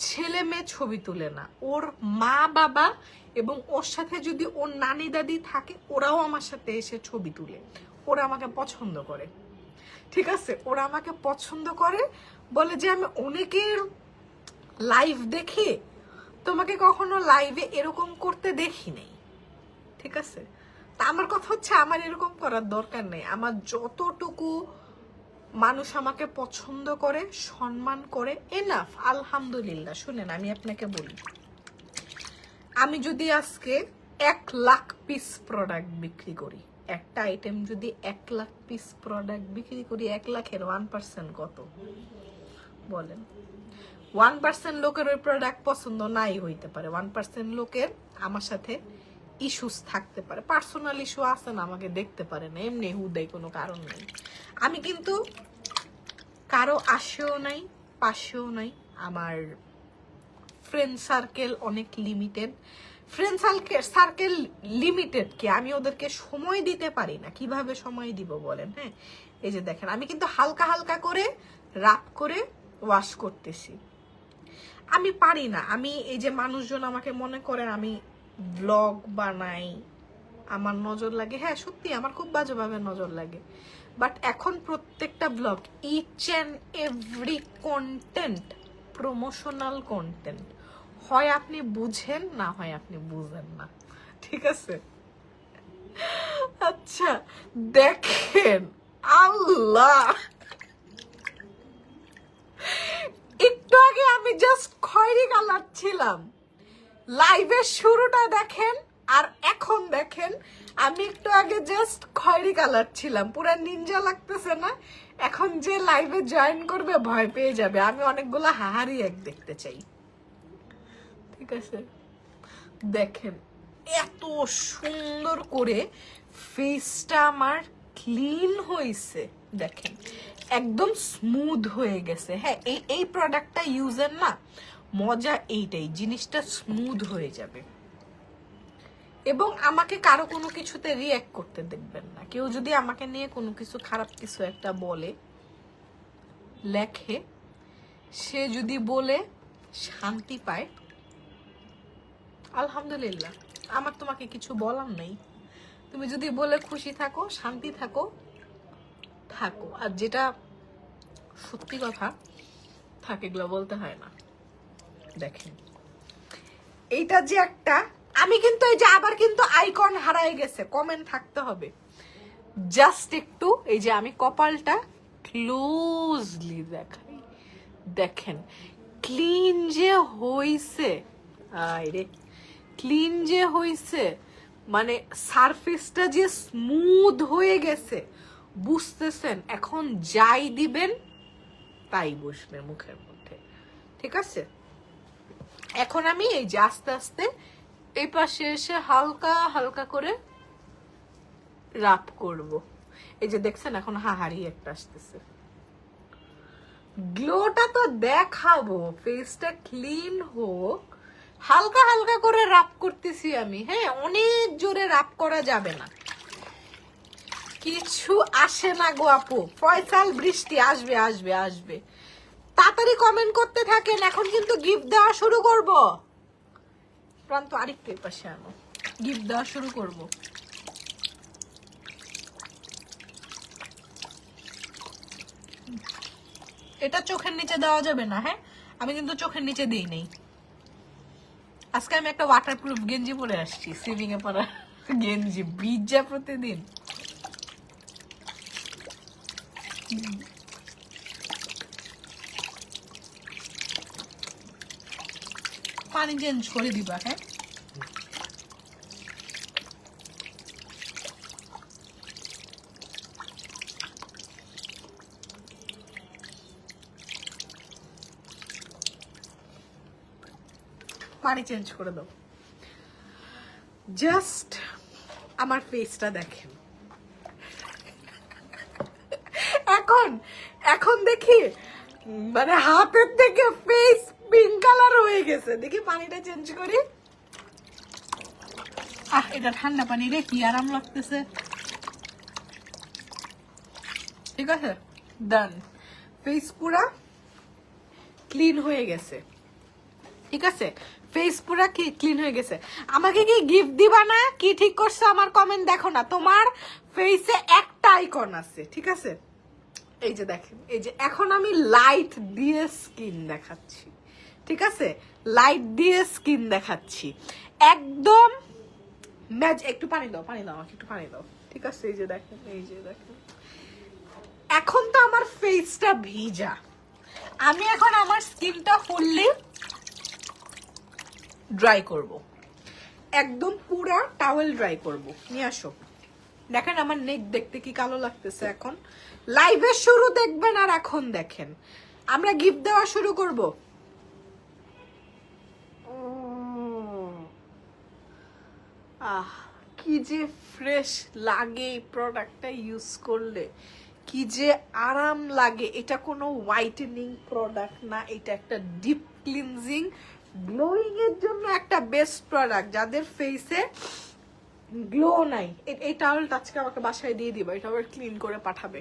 ছেলে মেয়ে ছবি তুলে না, ওর মা বাবা এবং ওর সাথে যদি ওর নানি দাদি থাকে ওরাও আমার সাথে এসে ছবি তুলে, ওরা আমাকে পছন্দ করে। ঠিক আছে, ওরা আমাকে পছন্দ করে, বলে যে আমি অনেকের লাইভ দেখি, তোমাকে কখনো লাইভে এরকম করতে দেখি নাই। ঠিক আছে, তা আমার কথা হচ্ছে আমার এরকম করার দরকার নেই। আমার যতটুকু মানুষ আমাকে পছন্দ করে, সম্মান করে, এনাফ, আলহামদুলিল্লাহ। শুনেন আমি আপনাকে বলি, আমি যদি আজকে 1 লাখ পিস প্রোডাক্ট বিক্রি করি, একটা আইটেম যদি 1 লাখ পিস প্রোডাক্ট বিক্রি করি, 1 লাখের 1% কত বলেন? 1% লোকের ওই প্রোডাক্ট পছন্দ নাই হইতে পারে, 1% লোকের আমার সাথে ইস্যুস থাকতে পারে, পার্সোনাল ইস্যু আছে না, আমাকে দেখতে পারে না, এমনি হুদাই কোনো কারণ নেই। আমি কিন্তু কারো আশেও নাই, পাশেও নাই। আমার ফ্রেন্ড সার্কেল অনেক লিমিটেড, ফ্রেন্ড সার্কেল লিমিটেড কি আমি ওদেরকে সময় দিতে পারি না? কিভাবে সময় দিব বলেন? হ্যাঁ, এই যে দেখেন আমি কিন্তু হালকা হালকা করে রাপ করে ওয়াশ করতেছি, আমি পারি না। আমি এই যে মানুষজন আমাকে মনে করে আমি ব্লগ বানাই, আমার নজর লাগে, হ্যাঁ সত্যি আমার খুব বাজেভাবে নজর লাগে, বাট এখন প্রত্যেকটা blog, each and every content promotional content, হয় আপনি বুঝেন না হয় আপনি বুঝেন না। ঠিক আছে, আচ্ছা দেখেন, আল্লাহ একটু আগে আমি জাস্ট খয়েরি কালার ছিলাম, লাইভের শুরুটা দেখেন আর এখন দেখেন, আমি একটু আগে জাস্ট খয়েরি কালার ছিলাম, পুরো নিনজা লাগতেছে না? এখন যে লাইভে জয়েন করবে ভয় পেয়ে যাবে, আমি অনেকগুলো হাহারি এক দেখতে চাই। ঠিক আছে, দেখেন এত সুন্দর করে ফেসটা আমার ক্লিন হয়েছে, দেখেন একদম স্মুথ হয়ে গেছে। হ্যাঁ, এই প্রোডাক্টটা ইউজের না মজা এইটাই, জিনিসটা স্মুথ হয়ে যাবে এবং আমাকে কারো কোনো কিছুতে রিঅ্যাক্ট করতে দেখবেন না। কেউ যদি আমাকে নিয়ে কোনো কিছু খারাপ কিছু একটা বলে, লেখে, সে যদি বলে শান্তি পায়, আলহামদুলিল্লাহ, আমার তোমাকে কিছু বলার নেই। তুমি যদি বলে খুশি থাকো, শান্তি থাকো, থাকো। আর যেটা সত্যি কথা থাকে এগুলো বলতে হয় না। দেখেন এইটা যে একটা, আমি কিন্তু এই যে আবার কিন্তু আইকন হারায় গেছে, কমেন্ট থাকতে হবে। জাস্ট একটু এই যে আমি কপালটা ক্লোজলি দেখাই, দেখেন ক্লিন যে হইছে, আরে ক্লিন যে হইছে, মানে সারফেসটা যে স্মুথ হয়ে গেছে, বুঝতেছেন? এখন যাই দিবেন তাই বসবে মুখের মধ্যে। ঠিক আছে, এখন আমি এই যে আস্তে আস্তে এই পাশে এসে হালকা হালকা করে রাপ করব। এই যে দেখছেন এখন হাহারি একটা আসতেছে, গ্লোটা তো দেখাবো, ফেসটা ক্লিন হোক, হালকা হালকা করে রাপ করতেছি আমি। হ্যাঁ, অনেক জোরে রাপ করা যাবে না, কিছু আসে না গো আপু। ফয়সাল বৃষ্টি আসবে আসবে আসবে, তাড়াতাড়ি কমেন্ট করতে থাকেন, এখন কিন্তু গিফট দেওয়া শুরু করব। প্রান্ত আরেকটু পাশে আনো, গিফট দেওয়া শুরু করব। এটা চোখের নিচে দেওয়া যাবে না, হ্যাঁ আমি কিন্তু চোখের নিচে দিই নেই। আজকে আমি একটা ওয়াটারপ্রুফ গেঞ্জি পরে আসছি, সুইমিং এ পরা গেঞ্জি, ভিজা প্রতিদিন। পানি চেঞ্জ করে দিবা, হ্যাঁ পানি চেঞ্জ করে দাও। জাস্ট আমার ফেসটা দেখেন, এখন দেখি মানে হাতের থেকে ফেস পিঙ্ক কালার হয়ে গেছে। দেখি পানিটা চেঞ্জ করি। এটা ঠান্ডা পানি রে, কি আরাম লাগতেছে। ঠিক আছে, ডান। ফেস পুরা ক্লিন হয়ে গেছে। ঠিক আছে, ফেস পুরা কি ক্লিন হয়ে গেছে। আমাকে কি গিফট দিবা না? কি ঠিক করছো আমার কমেন্ট দেখো না। তোমার ফেসে একটা আইকন আছে, ঠিক আছে। এই যে দেখেন, এই যে এখন আমি লাইট দিয়ে স্কিন দেখাচ্ছি। ঠিক আছে, লাইট দিয়ে স্কিন দেখাচ্ছি একদম ম্যাচ। একটু পানি দাও, পানি দাও, আমাকে একটু পানি দাও। ঠিক আছে, এই যে দেখেন, এই যে দেখেন, এখন তো আমার ফেসটা ভিজা। আমি এখন আমার স্কিনটা ফুললি ড্রাই করব, একদম পুরা টাওয়েল ড্রাই করব। নিয়ে আসো। দেখেন আমার নেক দেখতে কি কালো লাগতেছে। এখন লাইভের শুরু দেখবেন আর এখন দেখেন আমরা গিফট দেওয়া শুরু করব। কি যে ফ্রেশ লাগে এই প্রোডাক্টটা ইউজ করলে, কি যে আরাম লাগে। এটা কোনো হোয়াইটেনিং প্রোডাক্ট না, এটা একটা ডিপ ক্লিনজিং গ্লোয়িং এর জন্য একটা বেস্ট প্রোডাক্ট। যাদের ফেসে গ্লো নাই, এই টাওয়েলটা আজকে আমাকে বাসায় দিয়ে দিবা, এটা আবার ক্লিন করে পাঠাবে।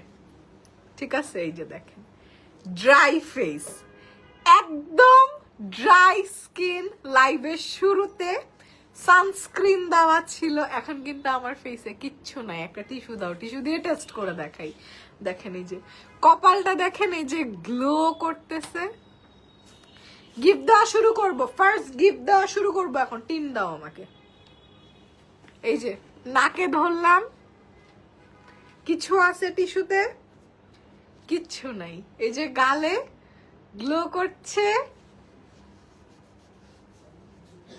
ঠিক আছে, এই যে দেখেন ড্রাই ফেস, একদম ড্রাই স্কিন। লাইভের শুরুতে সানস্ক্রিন দেওয়া ছিল, এখন কিন্তু আমার ফেসে কিচ্ছু নাই। একটা টিস্যু দাও, টিস্যু দিয়ে টেস্ট করে দেখাই। দেখেন এই যে কপালটা দেখেন, এই যে গ্লো করতেছে। গিফট দেওয়া শুরু করব, ফার্স্ট গিফট দেওয়া শুরু করব এখন। টিন দাও আমাকে। এই যে নাকে ধরলাম, কিছু আছে টিস্যুতে? কিচ্ছু নাই। এই যে গালে গ্লো করছে,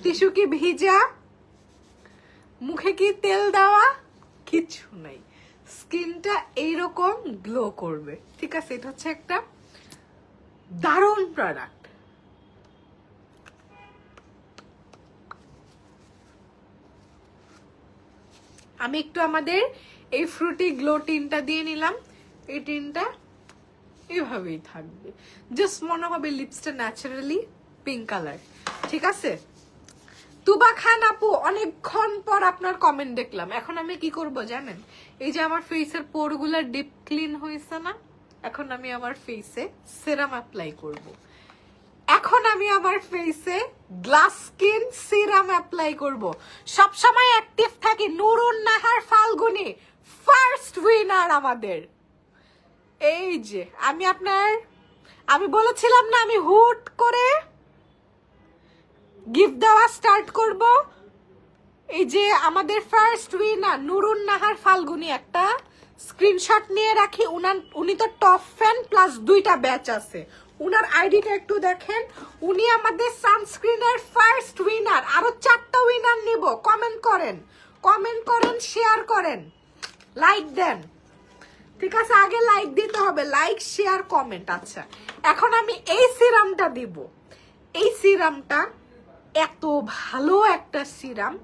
টিস্যু কি ভিজা? মুখে কি তেল দেওয়া? কিচ্ছু নাই। স্কিনটা এইরকম গ্লো করবে। ঠিক আছে, এটা হচ্ছে একটা দারুণ প্রোডাক্ট। আমি একটু আমাদের এই ফ্রুটি গ্লো টিনটা দিয়ে নিলাম। এই টিনটা এভাবেই থাকবে, জাস্ট মনে হবে লিপসটা ন্যাচারালি পিঙ্ক কালার। ঠিক আছে, তুবা খান আপু, অনেকক্ষণ পর আপনার কমেন্ট দেখলাম। এখন আমি কি করব জানেন? এই যে আমার ফেসের পোরগুলো ডিপ ক্লিন হয়েছে না, এখন আমি আমার ফেসে সিরাম অ্যাপ্লাই করব। এখন আমি আমার ফেসে গ্লাস স্কিন সিরাম অ্যাপ্লাই করব। সব সময় অ্যাক্টিভ থাকি। নুরুন নাহার ফাল্গুনি ফার্স্ট উইনার আমাদের। এই যে আমি বলেছিলাম না আমি হুট করে গিফট দেওয়া স্টার্ট করব। এই যে আমাদের ফার্স্ট উইনার নুরুন নাহার ফাল্গুনি, একটা স্ক্রিনশট নিয়ে রাখি। উনি তো টপ ফ্যান, প্লাস 2টা ব্যাচ আছে। উনার আইডিটা একটু দেখেন। উনি আমাদের সানস্ক্রিনের ফার্স্ট উইনার। আরো 4টা উইনার নিব। কমেন্ট করেন, শেয়ার করেন, লাইক দেন। ঠিক আছে, আগে লাইক দিতে হবে, লাইক শেয়ার কমেন্ট। আচ্ছা, এখন আমি এই সিরামটা দিব। এই সিরামটা এত ভালো একটা সিরাম।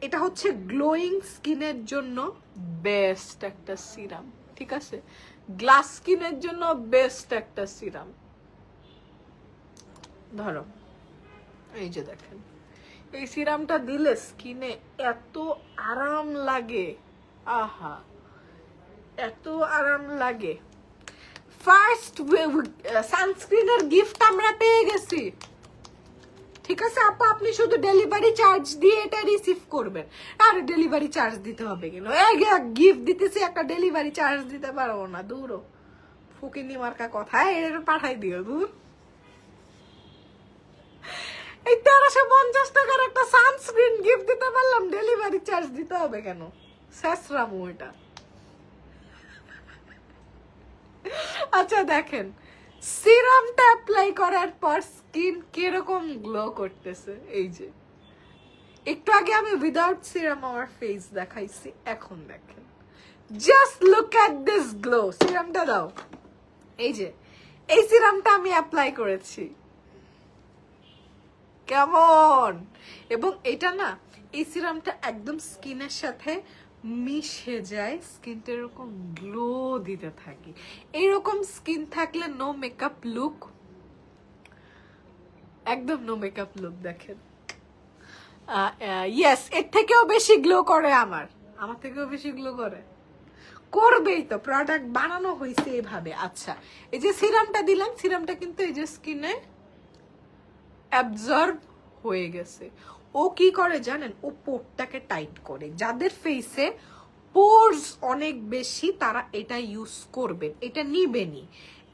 এটা হচ্ছে গ্লোয়িং স্কিনের জন্য বেস্ট একটা সিরাম। ঠিক আছে, গ্লাস স্কিনের জন্য বেস্ট একটা সিরাম। ধরো, এই যে দেখেন, এই সিরামটা দিলে স্কিনে এত আরাম লাগে। আহা, এত আরাম লাগে। ফার্স্ট সানস্ক্রিনের গিফট আমরা পেয়ে গেছি। ঠিক আছে আপু, আপনি শুধু ডেলিভারি চার্জ দিয়ে এটা রিসিভ করবেন। আর ডেলিভারি চার্জ দিতে হবে কেন? গিফট দিতেছি, একটা ডেলিভারি চার্জ দিতে পারবো না? দূর ফুকিনি মার্কা কথা, এটা পাঠাই দিও। দূর, এই 1350 টাকার একটা সানস্ক্রিন গিফট দিতে পারলাম, ডেলিভারি চার্জ দিতে হবে কেন? শেষরামু এটা। আচ্ছা দেখেন, সিরামটা অ্যাপ্লাই করার পর স্কিন কিরকম গ্লো করতেছে। এই যে একটু আগে আমি উইদাউট সিরাম আমার ফেস দেখাইছি, এখন দেখেন, just look at this glow. সিরামটা দাও। এই যে এই সিরামটা আমি অ্যাপ্লাই করেছি, কেমন? এবং এটা না, এই সিরামটা একদম স্কিনের সাথে মিশে যায়, স্কিনটা এরকম গ্লো দিতে থাকে। এইরকম স্কিন থাকলে নো মেকআপ লুক, একদম নো মেকআপ লুক। দেখেন ইয়েস, এর থেকেও বেশি গ্লো করে, আমার থেকেও বেশি গ্লো করে, করবেই তো, প্রোডাক্ট বানানো হয়েছে এভাবে। আচ্ছা, এই যে সিরামটা দিলাম, সিরামটা কিন্তু এই যে স্কিনে অ্যাবজর্ব হয়ে গেছে। ও কি করে জানেন, ও পোরটাকে টাইট করে। যাদের ফেসে পোরস অনেক বেশি তারা এটা ইউজ করবেন, এটা নিবেনই।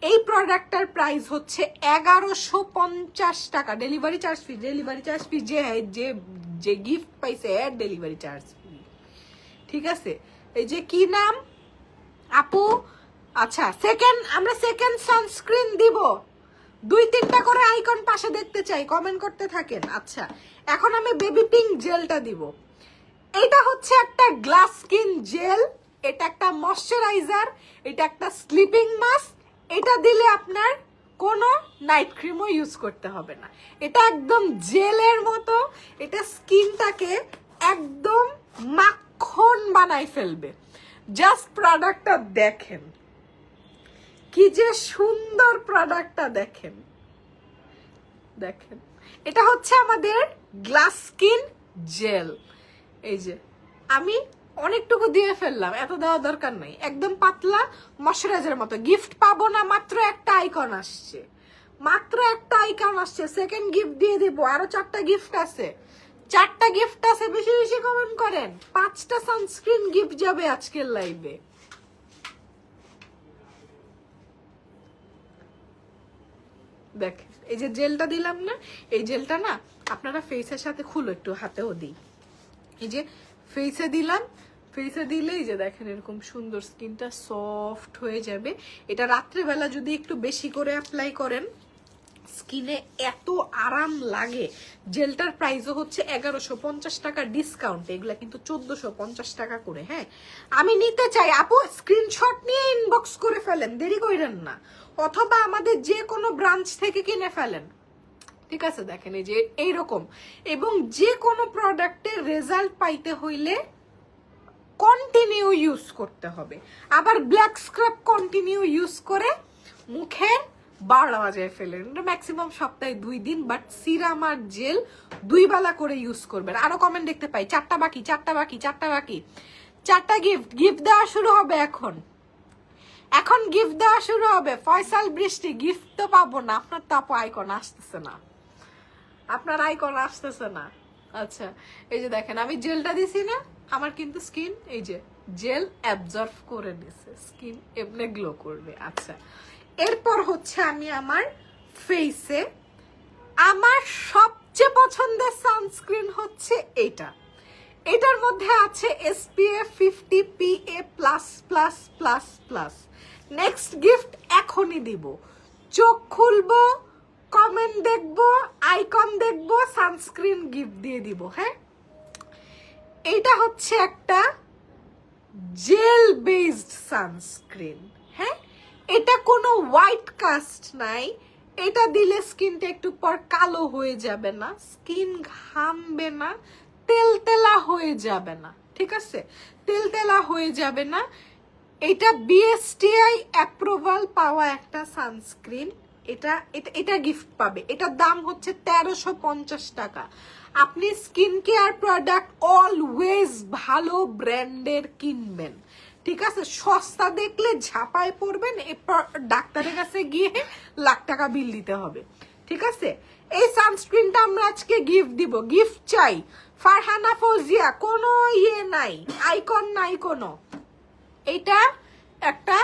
এই প্রোডাক্টটার প্রাইস হচ্ছে 1150 টাকা, delivery charge free. Delivery charge free যে গিফট পাইছে এর ডেলিভারি চার্জ ফ্রি, ঠিক আছে? এই যে কি নাম আপু? আচ্ছা, আমরা সেকেন্ড সানস্ক্রিন দিব, 2-3টা করে আইকন পাশে দেখতে চাই, কমেন্ট করতে থাকেন। আচ্ছা, এখন আমি বেবি পিঙ্ক জেলটা দিব। এটা হচ্ছে একটা গ্লাস স্কিন জেল, এটা একটা ময়শ্চারাইজার, এটা একটা স্লিপিং মাস্ক। এটা দিলে আপনার কোনো নাইট ক্রিমও ইউজ করতে হবে না, এটা একদম জেলের মতো, এটা স্কিনটাকে একদম মাখন বানাই ফেলবে। জাস্ট প্রোডাক্টটা দেখেন, কি যে সুন্দর প্রোডাক্টটা, দেখেন দেখেন। এটা হচ্ছে আমাদের গ্লাস স্কিন জেল। এই যে আমি অনেকটুকু দিয়ে ফেললাম, এত দেওয়া দরকার নাই, একদম পাতলা ময়শ্চারাইজারের মতো। গিফট পাবো না, মাত্র একটা আইকন আসছে, মাত্র একটা আইকন আসছে। সেকেন্ড গিফট দিয়ে দিব, আরো 4টা গিফট আছে, 4টা গিফট আছে। বেশি বেশি কমেন্ট করেন, 5টা সানস্ক্রিন গিফট যাবে আজকের লাইভে। দেখেন এই যে জেলটা দিলাম না, এই জেলটা না আপনারা ফেসের সাথে খুলো, একটু হাতেও দিই। এই যে ফেসে দিলাম, ফেসে দিলেই যে দেখেন এরকম সুন্দর স্কিনটা সফট হয়ে যাবে। এটা রাত্রেবেলা যদি একটু বেশি করে অ্যাপ্লাই করেন, স্কিনে এত আরাম লাগে। জেলটার প্রাইসও হচ্ছে 1150 টাকা ডিসকাউন্ট, এগুলা কিন্তু 1450 টাকা করে। হ্যাঁ, আমি নিতে চাই আপু, স্ক্রিনশট নিয়ে ইনবক্স করে ফেলেন, দেরি করেন না, অথবা আমাদের যে কোনো ব্রাঞ্চ থেকে কিনে ফেলেন, ঠিক আছে? দেখেন এই যে এইরকম, এবং যে কোনো প্রোডাক্টের রেজাল্ট পাইতে হইলে কন্টিনিউ ইউজ করতে হবে। আবার ব্ল্যাক স্ক্রাব কন্টিনিউ ইউজ করে মুখে 12 বাজায় ফেলেন, ম্যাক্সিমাম সপ্তাহে 2 দিন, বাট সিরাম আর জেল 2 বেলা করে ইউজ করবেন। আরো কমেন্ট দেখতে পাই, 4টা বাকি, 4টা বাকি, 4টা বাকি, 4টা গিফট দেওয়া শুরু হবে এখন, এখন গিফট দেওয়া শুরু হবে। ফয়সাল বৃষ্টি, গিফট তো পাবো না, আপনার তো আপু আইকন আসতেছে না, আপনার আইকন আসতেছে না। আচ্ছা, এই যে দেখেন আমি জেলটা দিছি না, আমার কিন্তু স্কিন এই যে জেল অ্যাবজর্ব করে নিছে, স্কিন এমনি গ্লো করবে। আচ্ছা, এরপর হচ্ছে আমি আমার ফেসে আমার সবচেয়ে পছন্দের সানস্ক্রিন হচ্ছে এটা। এটার মধ্যে আছে SPF 50 PA++++। নেক্সট গিফট এখনই দিব, চোখ খুলবো, কমেন্ট দেখবো, আইকন দেখবো, সানস্ক্রিন গিফট দিয়ে দিব। হ্যাঁ, এটা হচ্ছে একটা জেল বেসড সানস্ক্রিন। হ্যাঁ, এটা কোনো হোয়াইট কাস্ট নাই, এটা দিলে স্কিনটা একটু পর কালো হয়ে যাবে না, স্কিন ঘামবে না, তেলতেলা হয়ে যাবে না, ঠিক আছে? তেলতেলা হয়ে যাবে না। এটা BSTI অ্যাপ্রুভাল পাওয়া একটা সানস্ক্রিন, এটা গিফট পাবে। এটার দাম হচ্ছে 1350 টাকা। আপনি স্কিন কেয়ার প্রোডাক্ট অলওয়েজ ভালো ব্র্যান্ডের কিনবেন, ঠিক আছে? সস্তা দেখলে ঝাপায় পড়বেন, এরপর ডাক্তারের কাছে গিয়ে লাখ টাকা বিল দিতে হবে, ঠিক আছে? এই সানস্ক্রিনটা আমরা আজকে গিফট দিব। গিফট চাই ফারহানা ফৌজিয়া, কোনো নাই, আইকন নাই কোনো। এটা একটা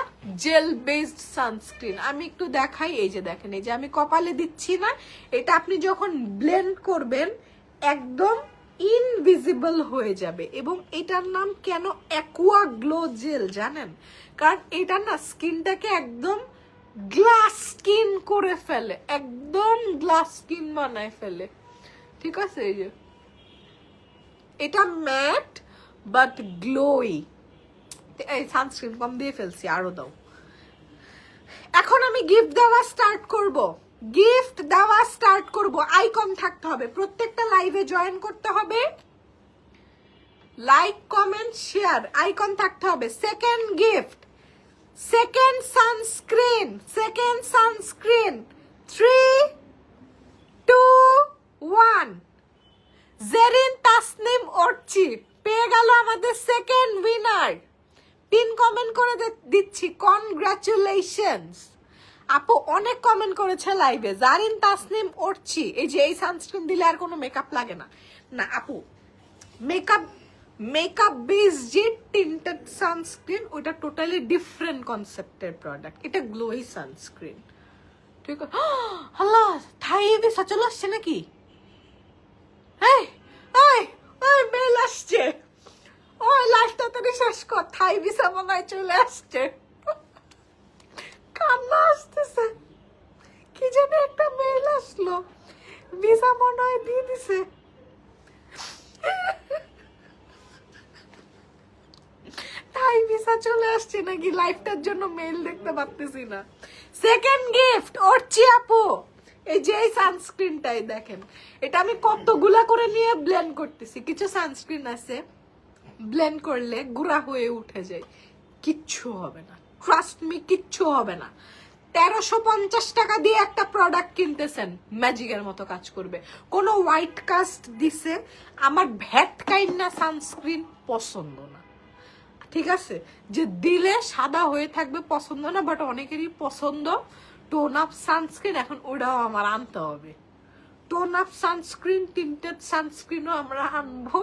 জেল বেসড সানস্ক্রিন, আমি একটু দেখাই। এই যে দেখেন, এই যে আমি কপালে দিচ্ছি না, এটা আপনি যখন ব্লেন্ড করবেন একদম ইনভিজিবল হয়ে যাবে। এবং এটার নাম কেন অ্যাকুয়া গ্লো জেল জানেন? কারণ এটা না স্কিনটাকে একদম গ্লাস স্কিন করে ফেলে, একদম গ্লাস স্কিন বানায় ফেলে, ঠিক আছে? এই যে এটা ম্যাট বাট গ্লোই। এই সানস্ক্রিন কম দিয়ে ফেলছি, আরো দাও। এখন আমি গিফট দেওয়া স্টার্ট করব, গিফট দেওয়া স্টার্ট করব। আইকন থাকতে হবে, প্রত্যেকটা লাইভে জয়েন করতে হবে, লাইক কমেন্ট শেয়ার আইকন থাকতে হবে। Second gift, second sunscreen 3, 2, 1 Zerin Tasnim Orchi পেয়ে গেল আমাদের সেকেন্ড উইনার। পিন কমেন্ট করে দিচ্ছি, কনগ্রাচুলেশনস। আপু অনেক কমেন্ট করেছে লাইভে, জারিন তাসনিম অর্চি। এই যে এই সানস্ক্রিন দিলে আর কোনো মেকআপ লাগে না। না আপু, মেকআপ বেস যে টিন্টেড সানস্ক্রিন, ওটা টোটালি ডিফারেন্ট কনসেপ্টের প্রোডাক্ট। এটা গ্লোই সানস্ক্রিন, ঠিক আছে? হ্যালো, থাই ভিসা চলে আসছে নাকি? এই এই ওই মেল আসছে, ওই লাইফটা তাড়াতাড়ি শেষ কর, থাই ভিসা মনে হয় চলে আসছে। কান্না আসতেছে, কি যেন একটা মেল আসলো, ভিসা মনে হয় দিয়ে দিছে। থাই ভিসা চলে আসছে নাকি, লাইফটার জন্য মেল দেখতে পারতেছি না। সেকেন্ড গিফট অর্চি আপু, এই যে এই সানস্ক্রিনটাই দেখেন, এটা আমি কতগুলা করে নিয়ে ব্লেন্ড করতেছি। কিছু সানস্ক্রিন আছে ব্লেন্ড করলে গুঁড়া হয়ে উঠে যায়, কিচ্ছু হবে না, ট্রাস্ট মি, কিচ্ছু হবে না। 1350 টাকা দিয়ে একটা প্রোডাক্ট কিনতেছেন, ম্যাজিকের মতো কাজ করবে। কোনো হোয়াইট কাস্ট দিছে, আমার ভ্যাট কাইন্না সানস্ক্রিন পছন্দ না, ঠিক আছে? যে দিলে সাদা হয়ে থাকবে পছন্দ না, বাট অনেকেরই পছন্দ টোন আপ সানস্ক্রিন। এখন ওটাও আমার আনতে হবে, টোন আপ সানস্ক্রিন, টিন্টেড সানস্ক্রিনও আমরা আনবো।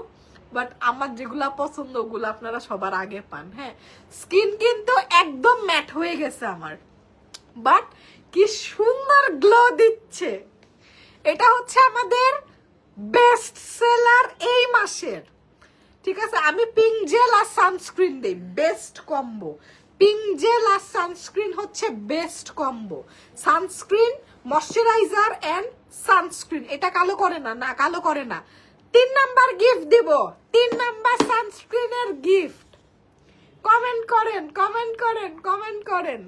বাট আমার যেগুলা পছন্দ ওগুলো আপনারা সবার আগে পান। হ্যাঁ, স্কিন কিন্তু একদম ম্যাট হয়ে গেছে আমার, বাট কি সুন্দর গ্লো দিচ্ছে। এটা হচ্ছে আমাদের বেস্ট সেলার এই মাসের, ঠিক আছে? আমি পিঙ্ক জেল আর সানস্ক্রিন দেই, বেস্ট কম্বো। পিঙ্ক জেল আর সানস্ক্রিন হচ্ছে best combo. Sunscreen, moisturiser and sunscreen, এটা কালো করে না, না কালো করে না। 3 নাম্বার গিফট দিব, 3 নাম্বার সানস্ক্রিনের গিফট। কমেন্ট করেন, কমেন্ট করেন, কমেন্ট করেন।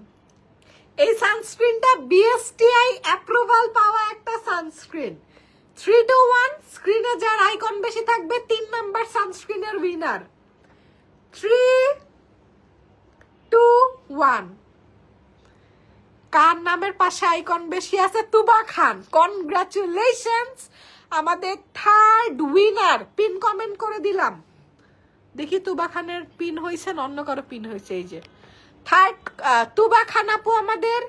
এই সানস্ক্রিনটা বিএসটিআই অ্যাপ্রুভাল পাওয়া একটা সানস্ক্রিন। 3, 2, 1 স্ক্রিনে যার আইকন বেশি থাকবে 3 নাম্বার সানস্ক্রিনের উইনার। 3, 2, 1 কার নামের পাশে আইকন বেশি আছে? তুবা খান। কনগ্রাচুলেশনস, আমাদের থার্ড উইনার। পিন কমেন্ট করে দিলাম, দেখি তুবা খানের পিন হয়েছে না অন্য কারো পিন হয়েছে। এই যে থার্ড তুবা খান আপু আমাদের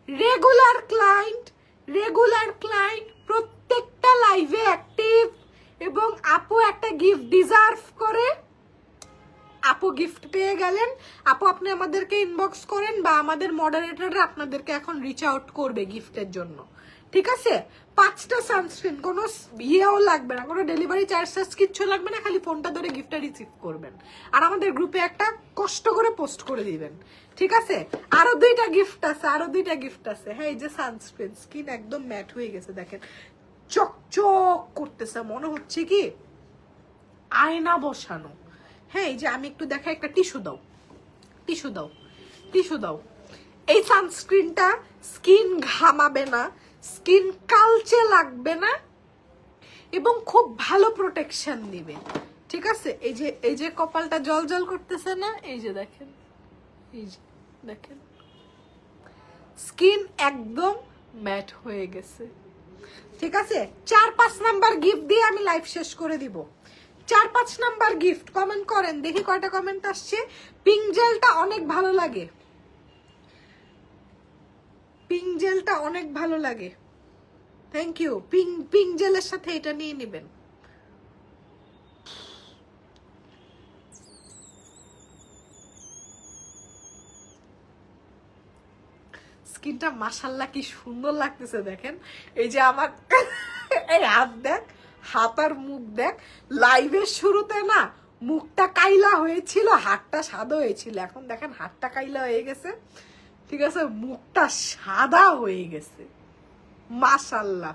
রেগুলার ক্লায়েন্ট, প্রত্যেকটা লাইভে অ্যাক্টিভ, এবং আপু একটা গিফট ডিজার্ভ করে। আপু গিফট পেয়ে গেলেন। আপু আপনি আমাদেরকে ইনবক্স করেন, বা আমাদের মডারেটররা আপনাদেরকে এখন রিচ আউট করবে গিফটের জন্য, ঠিক আছে? 5টা সানস্ক্রিন, কোনো ইয়েও লাগবে না, কোনো ডেলিভারি চার্জেস কিচ্ছু লাগবে না, খালি ফোনটা ধরে গিফটটা রিসিভ করবেন আর আমাদের গ্রুপে একটা কষ্ট করে পোস্ট করে দিবেন, ঠিক আছে? আরো 2টা গিফট আছে। হ্যাঁ, এই যে সানস্ক্রিন, স্কিন একদম ম্যাট হয়ে গেছে, দেখেন চকচক করতেছে, মনে হচ্ছে কি আয়না বসানো। হ্যাঁ, এই যে আমি একটু দেখাই, একটা টিস্যু দাও। এই সানস্ক্রিনটা স্কিন ঘামাবে না, স্কিন কালচে লাগবে না, এবং খুব ভালো প্রোটেকশন দিবে, ঠিক আছে? এই যে কপালটা জল করতেছে না, এই যে দেখেন, স্কিন একদম ম্যাট হয়ে গেছে, ঠিক আছে? 4-5 নাম্বার গিফট দিয়ে আমি লাইভ শেষ করে দিব। 4-5 নাম্বার গিফট কমেন্ট করেন, দেখি কয়টা কমেন্ট আসছে। পিঙ্ক জেলটা অনেক ভালো লাগে, থ্যাংক ইউ। পিঙ্ক জেলের সাথে এটা নিয়ে নেবেন। স্কিনটা মাশাআল্লাহ কি সুন্দর লাগতেছে, দেখেন। এই যে আমার এই হাত দেখ, হাত আর মুখ দেখ। লাইভের শুরুতে না মুখটা কাইলা হয়েছিল, হাতটা সাদা হয়েছিল, এখন দেখেন হাতটা কাইলা হয়ে গেছে, ঠিক আছে? মুখটা সাদা হয়ে গেছে, মাশাআল্লাহ।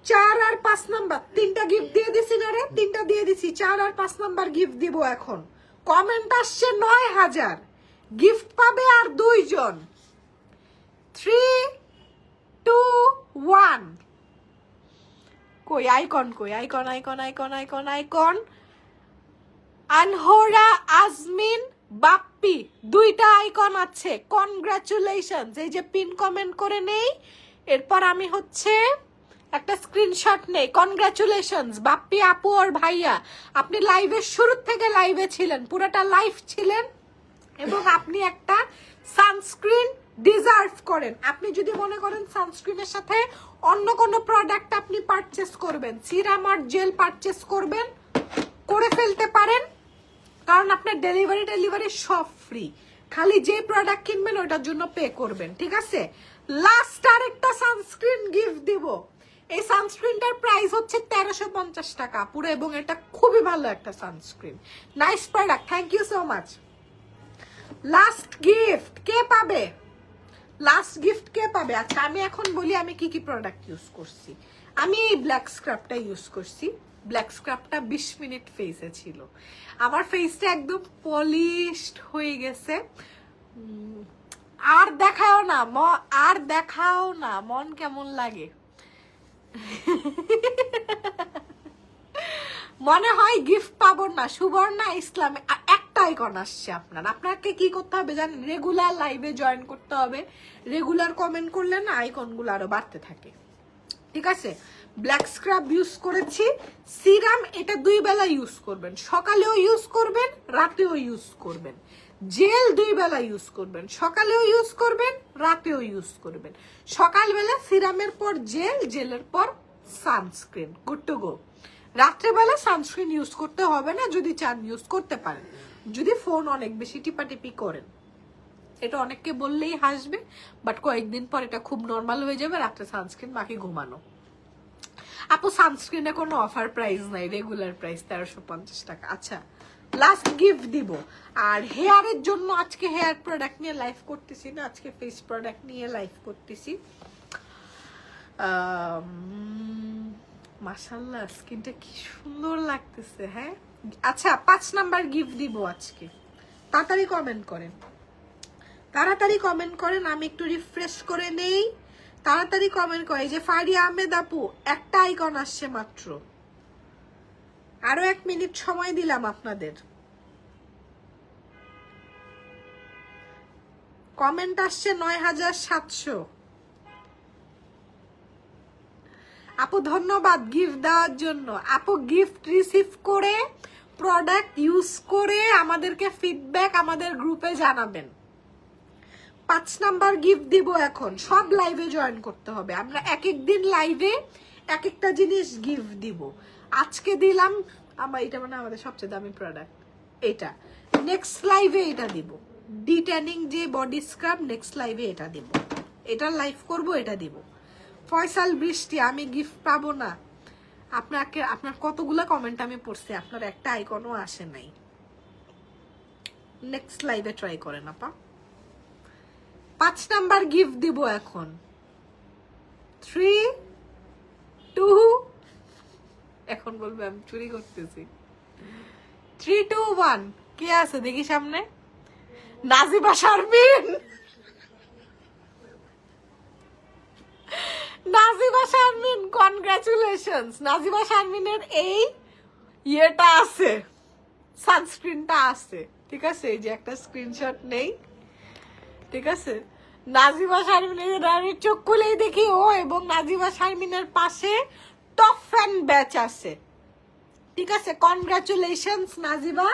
4 আর 5 নাম্বার 3টা গিফট দিয়ে দিছি না রে, 3টা দিয়ে দিছি। 4 আর 5 নাম্বার গিফট দিব এখন। কমেন্ট আসছে 9000, গিফট পাবে আর 2 জন। 3, 2, 1 কই আইকন, কই icon, icon, icon, icon, icon. Anhora, Azmin, Bappi, দুইটা আইকন আছে। কনগ্রাচুলেশনস। এই যে পিন কমেন্ট করে নেই, এরপর আমি হচ্ছে একটা স্ক্রিনশট নেই। কনগ্রাচুলেশনস বাপ্পি আপু আর ভাইয়া, আপনি লাইভের শুরু থেকে লাইভে ছিলেন, পুরোটা লাইভ ছিলেন, এবং আপনি একটা সানস্ক্রিন ডিজার্ভ করেন। আপনি যদি মনে করেন সানস্ক্রিনের সাথে অন্য কোনো প্রোডাক্ট আপনি পারচেস করবেন, সিরাম আর জেল পারচেস করবেন, করে ফেলতে পারেন, কারণ আপনার ডেলিভারি সব ফ্রি। খালি যে প্রোডাক্ট কিনবেন ওটার জন্য পে করবেন, ঠিক আছে? লাস্ট আর একটা সানস্ক্রিন গিফট দিব। এই সানস্ক্রিনটার প্রাইস হচ্ছে 1350 টাকা পুরো, এবং এটা খুবই ভালো একটা sunscreen, nice product. Thank you so much. Last gift কে পাবে? লাস্ট গিফট কে পাবে? আচ্ছা আমি এখন বলি আমি কি কি প্রোডাক্ট ইউজ করছি। আমি এই ব্ল্যাক স্ক্রাবটা ইউজ করছি। ব্ল্যাক স্ক্রাবটা 20 মিনিট ফেসে ছিল, আমার ফেসটা একদম পলিশড হয়ে গেছে। আর দেখাও না, আর দেখাও না, মন কেমন লাগে। মনে হয় গিফট পাবো না। সুবর্ণা ইসলাম একটা আইকন আসছে আপনার। আপনাকে কি করতে হবে জানেন? রেগুলার লাইভে জয়েন করতে হবে। রেগুলার কমেন্ট করলে না আইকনগুলো আরো বাড়তে থাকে, ঠিক আছে? ব্ল্যাক স্ক্রাব ইউজ করেছি। সিরাম এটা 2 বেলা ইউজ করবেন, সকালেও ইউজ করবেন, রাতেও ইউজ করবেন। জেল 2 বেলা ইউজ করবেন, সকালেও ইউজ করবেন, রাতেও ইউজ করবেন। সকালবেলা সিরামের পর জেল, জেলের পর সানস্ক্রিন, গুড টু গো। রাত্রেবেলা সানস্ক্রিন ইউজ করতে হবে না, যদি চান ইউজ করতে পারেন, যদি ফোন অনেক বেশি টিপাটিপি করেন। এটা অনেককে বললেই হাসবে, বাট কয়েকদিন পর এটা খুব নর্মাল হয়ে যাবে। রাত্রে সানস্ক্রিন, বাকি ঘুমানো। আপু সানস্ক্রিনে কোনো অফার প্রাইস নাই, রেগুলার প্রাইস 1350 টাকা। আচ্ছা লাস্ট গিফট দিব। আর হেয়ারের জন্য আজকে হেয়ার প্রোডাক্ট নিয়ে লাইভ করতেছি না, আজকে ফেস প্রোডাক্ট নিয়ে লাইভ করতেছি। মাশাআল্লাহ স্কিনটা কি সুন্দর লাগতেছে। হ্যাঁ আচ্ছা 5 নাম্বার গিফট দিব আজকে। তাড়াতাড়ি কমেন্ট করেন, তাড়াতাড়ি কমেন্ট করেন, আমি একটু রিফ্রেশ করে নেই। তাড়াতাড়ি কমেন্ট করে। এই যে ফারিয়া আহমেদ আপু, একটা আইকন আসছে মাত্র, আরো 1 মিনিট সময় দিলাম আপনাদের। কমেন্ট আসছে 9700। আপু ধন্যবাদ গিফট দেওয়ার জন্য। আপু গিফট রিসিভ করে, প্রোডাক্ট ইউজ করে আমাদেরকে ফিডব্যাক আমাদের গ্রুপে জানাবেন। 5 নাম্বার গিফট দিব এখন। সব লাইভে জয়েন করতে হবে। আমরা এক এক দিন লাইভে এক একটা জিনিস গিফট দিব। আজকে দিলাম এটা মানে আমাদের সবচেয়ে দামি প্রোডাক্ট এটা। নেক্সট লাইভে এটা দিব, ডিট্যানিং যে বডি স্ক্রাব, নেক্সট লাইভে এটা দিব। এটা লাইভ করব, এটা দিব। ফয়সাল বৃষ্টি, আমি গিফট পাবো না? আপনার কতগুলো কমেন্ট আমি পড়ছি, আপনার একটা আইকনও আসে নাই। নেক্সট লাইভে ট্রাই করেন আপা। 5 নাম্বার গিফট দিব এখন। 3, 2, এখন বলবে আমি চুরি করতেছি। 3, 2, 1। কে আছে দেখি সামনে? নাজিবা শারমিন। নাজিবা শারমিন, কনগ্রাচুলেশনস। নাজিবা শারমিনের এই ইয়েটা আছে, সানস্ক্রিনটা আছে, ঠিক আছে? এই যে একটা স্ক্রিনশট নেই, ঠিক আছে? নাজিবা শারমিনের আমি চোখ খুলেই দেখি ও, এবং নাজিবা শারমিনের পাশে টপ ফ্যান ব্যাচ আছে, ঠিক আছে? কনগ্রাচুলেশনস নাজিবা,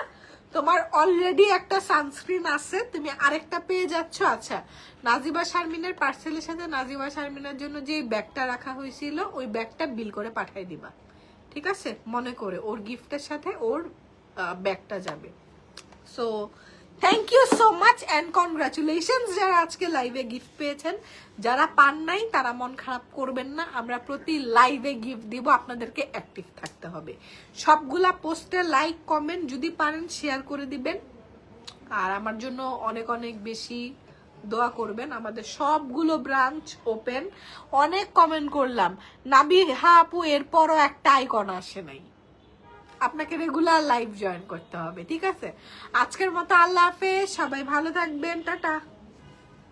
তোমার অলরেডি একটা সানস্ক্রিন আছে, তুমি আরেকটা পেয়ে যাচ্ছ। আচ্ছা নাজিবা শারমিনের পার্সেলের সাথে নাজিবা শারমিনের জন্য যে ব্যাগটা রাখা হয়েছিল ওই ব্যাগটা বিল করে পাঠিয়ে দিবা, ঠিক আছে? মনে করে ওর গিফটের সাথে ওর ব্যাগটা যাবে। So thank you so much and congratulations যারা আজকে লাইভে গিফট পেয়েছেন। যারা পান নাই তারা মন খারাপ করবেন না, আমরা প্রতি লাইভে গিফট দিব, আপনাদেরকে অ্যাক্টিভ থাকতে হবে। সবগুলা পোস্টে লাইক কমেন্ট যদি পারেন শেয়ার করে দিবেন, আর আমার জন্য অনেক অনেক বেশি দোয়া করবেন। আমাদের সবগুলো ব্রাঞ্চ ওপেন। অনেক কমেন্ট করলাম, নাবিহা আপু এরপরও একটা আইকন আসে নাই। আপনাকে রেগুলার লাইভ জয়েন করতে হবে, ঠিক আছে? আজকের মতো আল্লাহ হাফেজ, সবাই ভালো থাকবেন, টাটা।